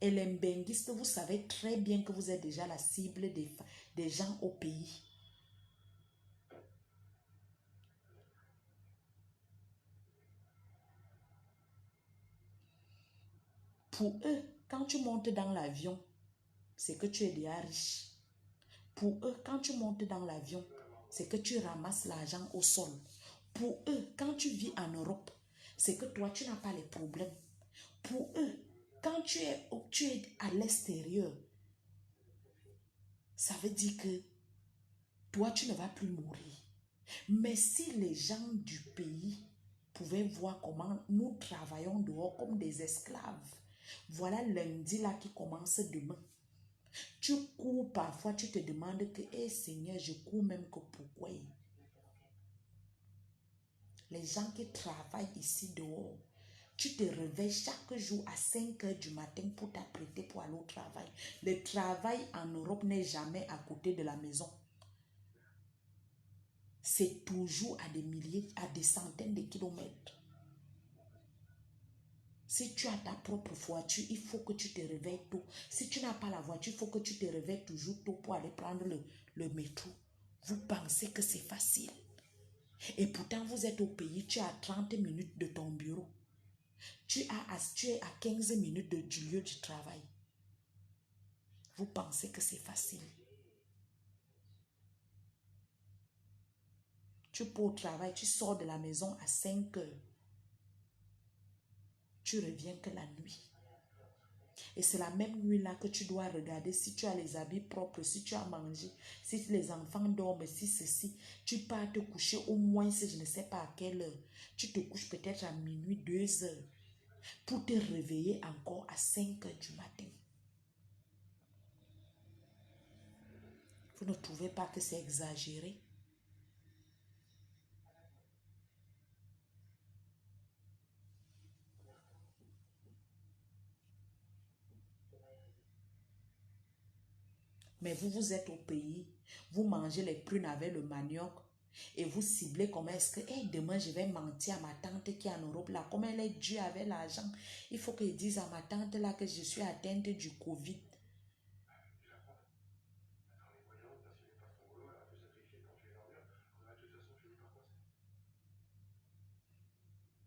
Et les benguistes, vous savez très bien que vous êtes déjà la cible des gens au pays. Pour eux, quand tu montes dans l'avion, c'est que tu es déjà riche. Pour eux, quand tu montes dans l'avion, c'est que tu ramasses l'argent au sol. Pour eux, quand tu vis en Europe, c'est que toi, tu n'as pas les problèmes. Pour eux, quand tu es à l'extérieur, ça veut dire que toi, tu ne vas plus mourir. Mais si les gens du pays pouvaient voir comment nous travaillons dehors comme des esclaves, voilà lundi là qui commence demain. Tu cours parfois, tu te demandes que, hé Seigneur, je cours même que pourquoi? Les gens qui travaillent ici dehors, tu te réveilles chaque jour à 5 heures du matin pour t'apprêter pour aller au travail. Le travail en Europe n'est jamais à côté de la maison. C'est toujours à des milliers, à des centaines de kilomètres. Si tu as ta propre voiture, il faut que tu te réveilles tôt. Si tu n'as pas la voiture, il faut que tu te réveilles toujours tôt pour aller prendre le métro. Vous pensez que c'est facile. Et pourtant, vous êtes au pays, tu es à 30 minutes de ton bureau. Tu es à 15 minutes du lieu du travail. Vous pensez que c'est facile. Tu pars au travail, tu sors de la maison à 5 heures. Tu reviens que la nuit. Et c'est la même nuit-là que tu dois regarder si tu as les habits propres, si tu as mangé, si les enfants dorment, si ceci. Tu pars te coucher au moins, si je ne sais pas à quelle heure. Tu te couches peut-être à minuit, 2 heures, pour te réveiller encore à 5 heures du matin. Vous ne trouvez pas que c'est exagéré? Mais vous êtes au pays, vous mangez les prunes avec le manioc et vous ciblez comment est-ce que hey, demain je vais mentir à ma tante qui est en Europe là, comme elle est due avec l'argent. Il faut qu'elle dise à ma tante là que je suis atteinte du Covid.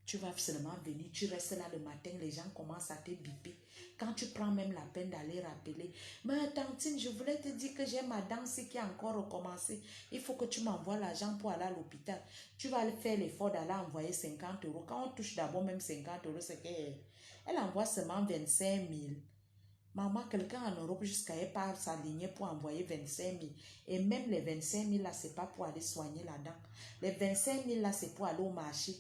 Tu vas seulement venir, tu restes là le matin, les gens commencent à te biper. Quand tu prends même la peine d'aller rappeler, mais tantine, je voulais te dire que j'ai ma danse qui a encore recommencé. Il faut que tu m'envoies l'argent pour aller à l'hôpital. Tu vas faire l'effort d'aller envoyer 50 euros. Quand on touche d'abord même 50 euros, c'est qu'elle envoie seulement 25 000. Maman, quelqu'un en Europe jusqu'à elle part s'aligner pour envoyer 25 000. Et même les 25 000 là, c'est pas pour aller soigner la dent. Les 25 000 là, c'est pour aller au marché,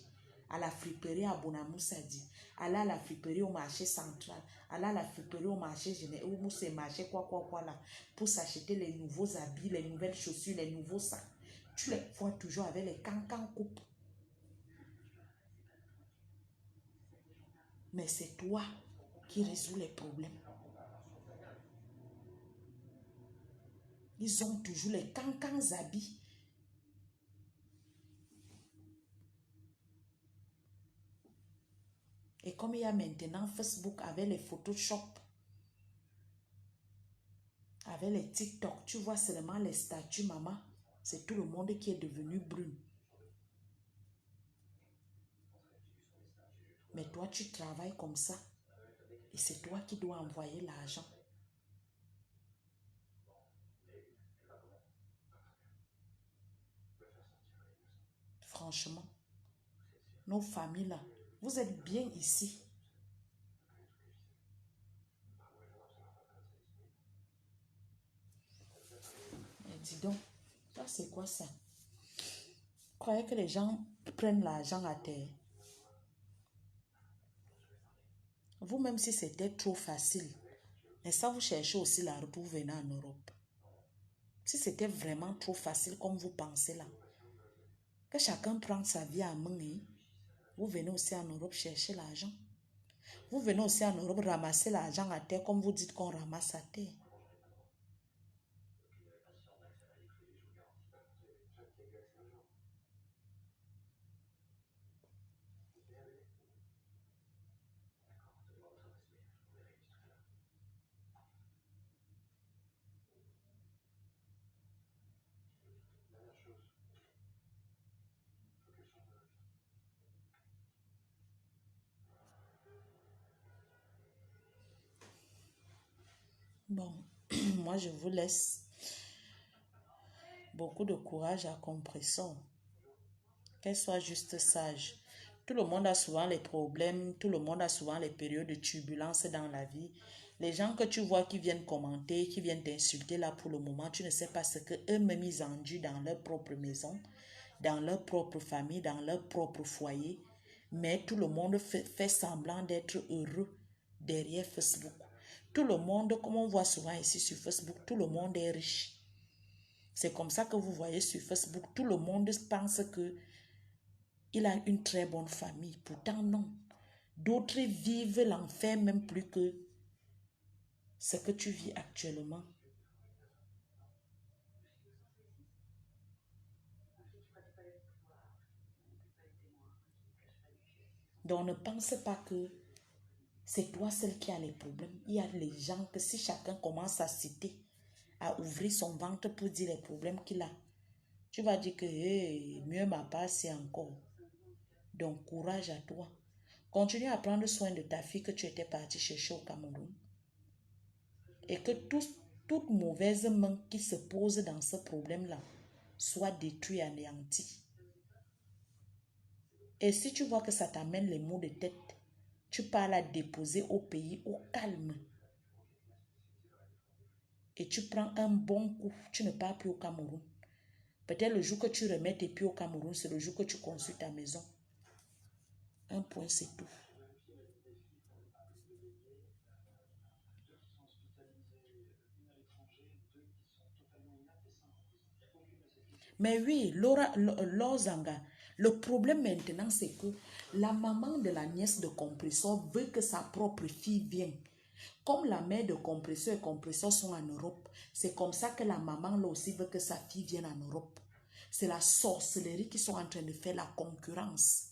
à la friperie à Bonamoussadi, aller à la friperie au marché central, aller à la friperie au marché général, ou c'est marché quoi là, pour s'acheter les nouveaux habits, les nouvelles chaussures, les nouveaux sacs. Tu les vois toujours avec les cancans coupes. Mais c'est toi qui résous les problèmes. Ils ont toujours les cancans habits. Et comme il y a maintenant Facebook avec les Photoshop, avec les TikTok, tu vois seulement les statuts, maman. C'est tout le monde qui est devenu brune. Mais toi, tu travailles comme ça. Et c'est toi qui dois envoyer l'argent. Franchement, nos familles là, vous êtes bien ici. Mais dis donc, ça c'est quoi ça? Croyez que les gens prennent l'argent à terre. Vous-même, si c'était trop facile, mais ça, vous cherchez aussi la route pour venir en Europe. Si c'était vraiment trop facile comme vous pensez là, que chacun prenne sa vie à main, hein? Vous venez aussi en Europe chercher l'argent. Vous venez aussi en Europe ramasser l'argent à terre comme vous dites qu'on ramasse à terre. Bon, moi je vous laisse beaucoup de courage à Compression. Qu'elle soit juste sage. Tout le monde a souvent les problèmes, tout le monde a souvent les périodes de turbulence dans la vie. Les gens que tu vois qui viennent commenter, qui viennent t'insulter là pour le moment, tu ne sais pas ce qu'eux-mêmes ils endurent dans leur propre maison, dans leur propre famille, dans leur propre foyer. Mais tout le monde fait semblant d'être heureux derrière Facebook. Tout le monde, comme on voit souvent ici sur Facebook, tout le monde est riche. C'est comme ça que vous voyez sur Facebook, tout le monde pense que il a une très bonne famille. Pourtant, non. D'autres vivent l'enfer même plus que ce que tu vis actuellement. Donc, ne pense pas que c'est toi seul qui a les problèmes. Il y a les gens que si chacun commence à citer, à ouvrir son ventre pour dire les problèmes qu'il a, tu vas dire que hey, mieux ma part, c'est encore. Donc, courage à toi. Continue à prendre soin de ta fille que tu étais parti chercher au Cameroun. Et que toute mauvaise main qui se pose dans ce problème-là soit détruite, anéantie. Et si tu vois que ça t'amène les maux de tête, tu pars la déposer au pays au calme. Et tu prends un bon coup, tu ne pars plus au Cameroun. Peut-être le jour que tu remets tes pieds au Cameroun, c'est le jour que tu construis ta maison. Un point, c'est tout. Mais oui, Laure Zanga, le problème maintenant, c'est que la maman de la nièce de Compresseur veut que sa propre fille vienne. Comme la mère de Compresseur et Compresseur sont en Europe, c'est comme ça que la maman là aussi veut que sa fille vienne en Europe. C'est la sorcellerie qui sont en train de faire la concurrence.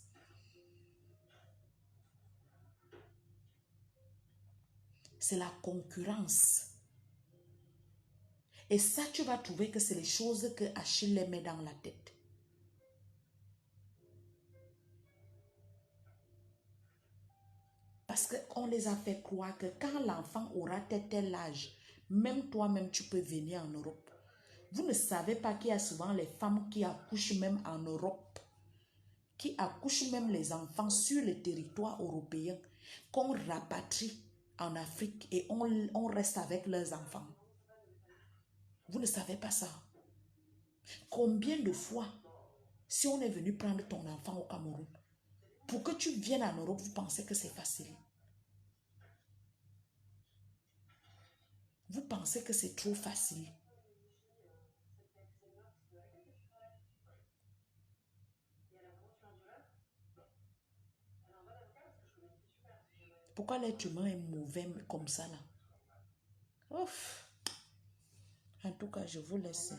C'est la concurrence. Et ça, tu vas trouver que c'est les choses que Achille les met dans la tête. Parce qu'on les a fait croire que quand l'enfant aura tel âge, même toi-même, tu peux venir en Europe. Vous ne savez pas qu'il y a souvent les femmes qui accouchent même en Europe, qui accouchent même les enfants sur le territoire européen, qu'on rapatrie en Afrique et on reste avec leurs enfants. Vous ne savez pas ça. Combien de fois, si on est venu prendre ton enfant au Cameroun, pour que tu viennes en Europe, vous pensez que c'est facile. Vous pensez que c'est trop facile. Pourquoi l'être humain est mauvais comme ça là? Ouf. En tout cas, je vous laisse.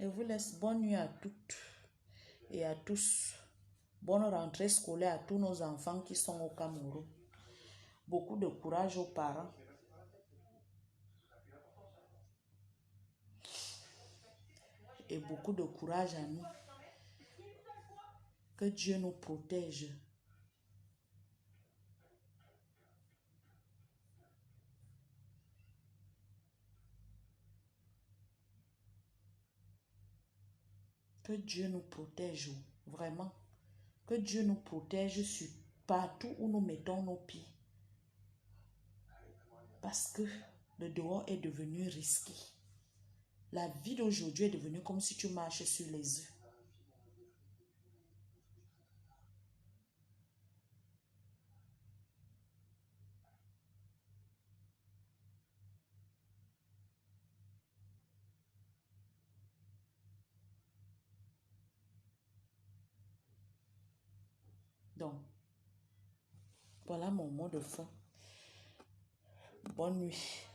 Je vous laisse. Bonne nuit à toutes et à tous. Bonne rentrée scolaire à tous nos enfants qui sont au Cameroun. Beaucoup de courage aux parents. Et beaucoup de courage à nous. Que Dieu nous protège. Que Dieu nous protège. Vraiment. Que Dieu nous protège sur partout où nous mettons nos pieds. Parce que le dehors est devenu risqué. La vie d'aujourd'hui est devenue comme si tu marches sur les œufs. Donc, voilà mon mot de fin. Bonne nuit.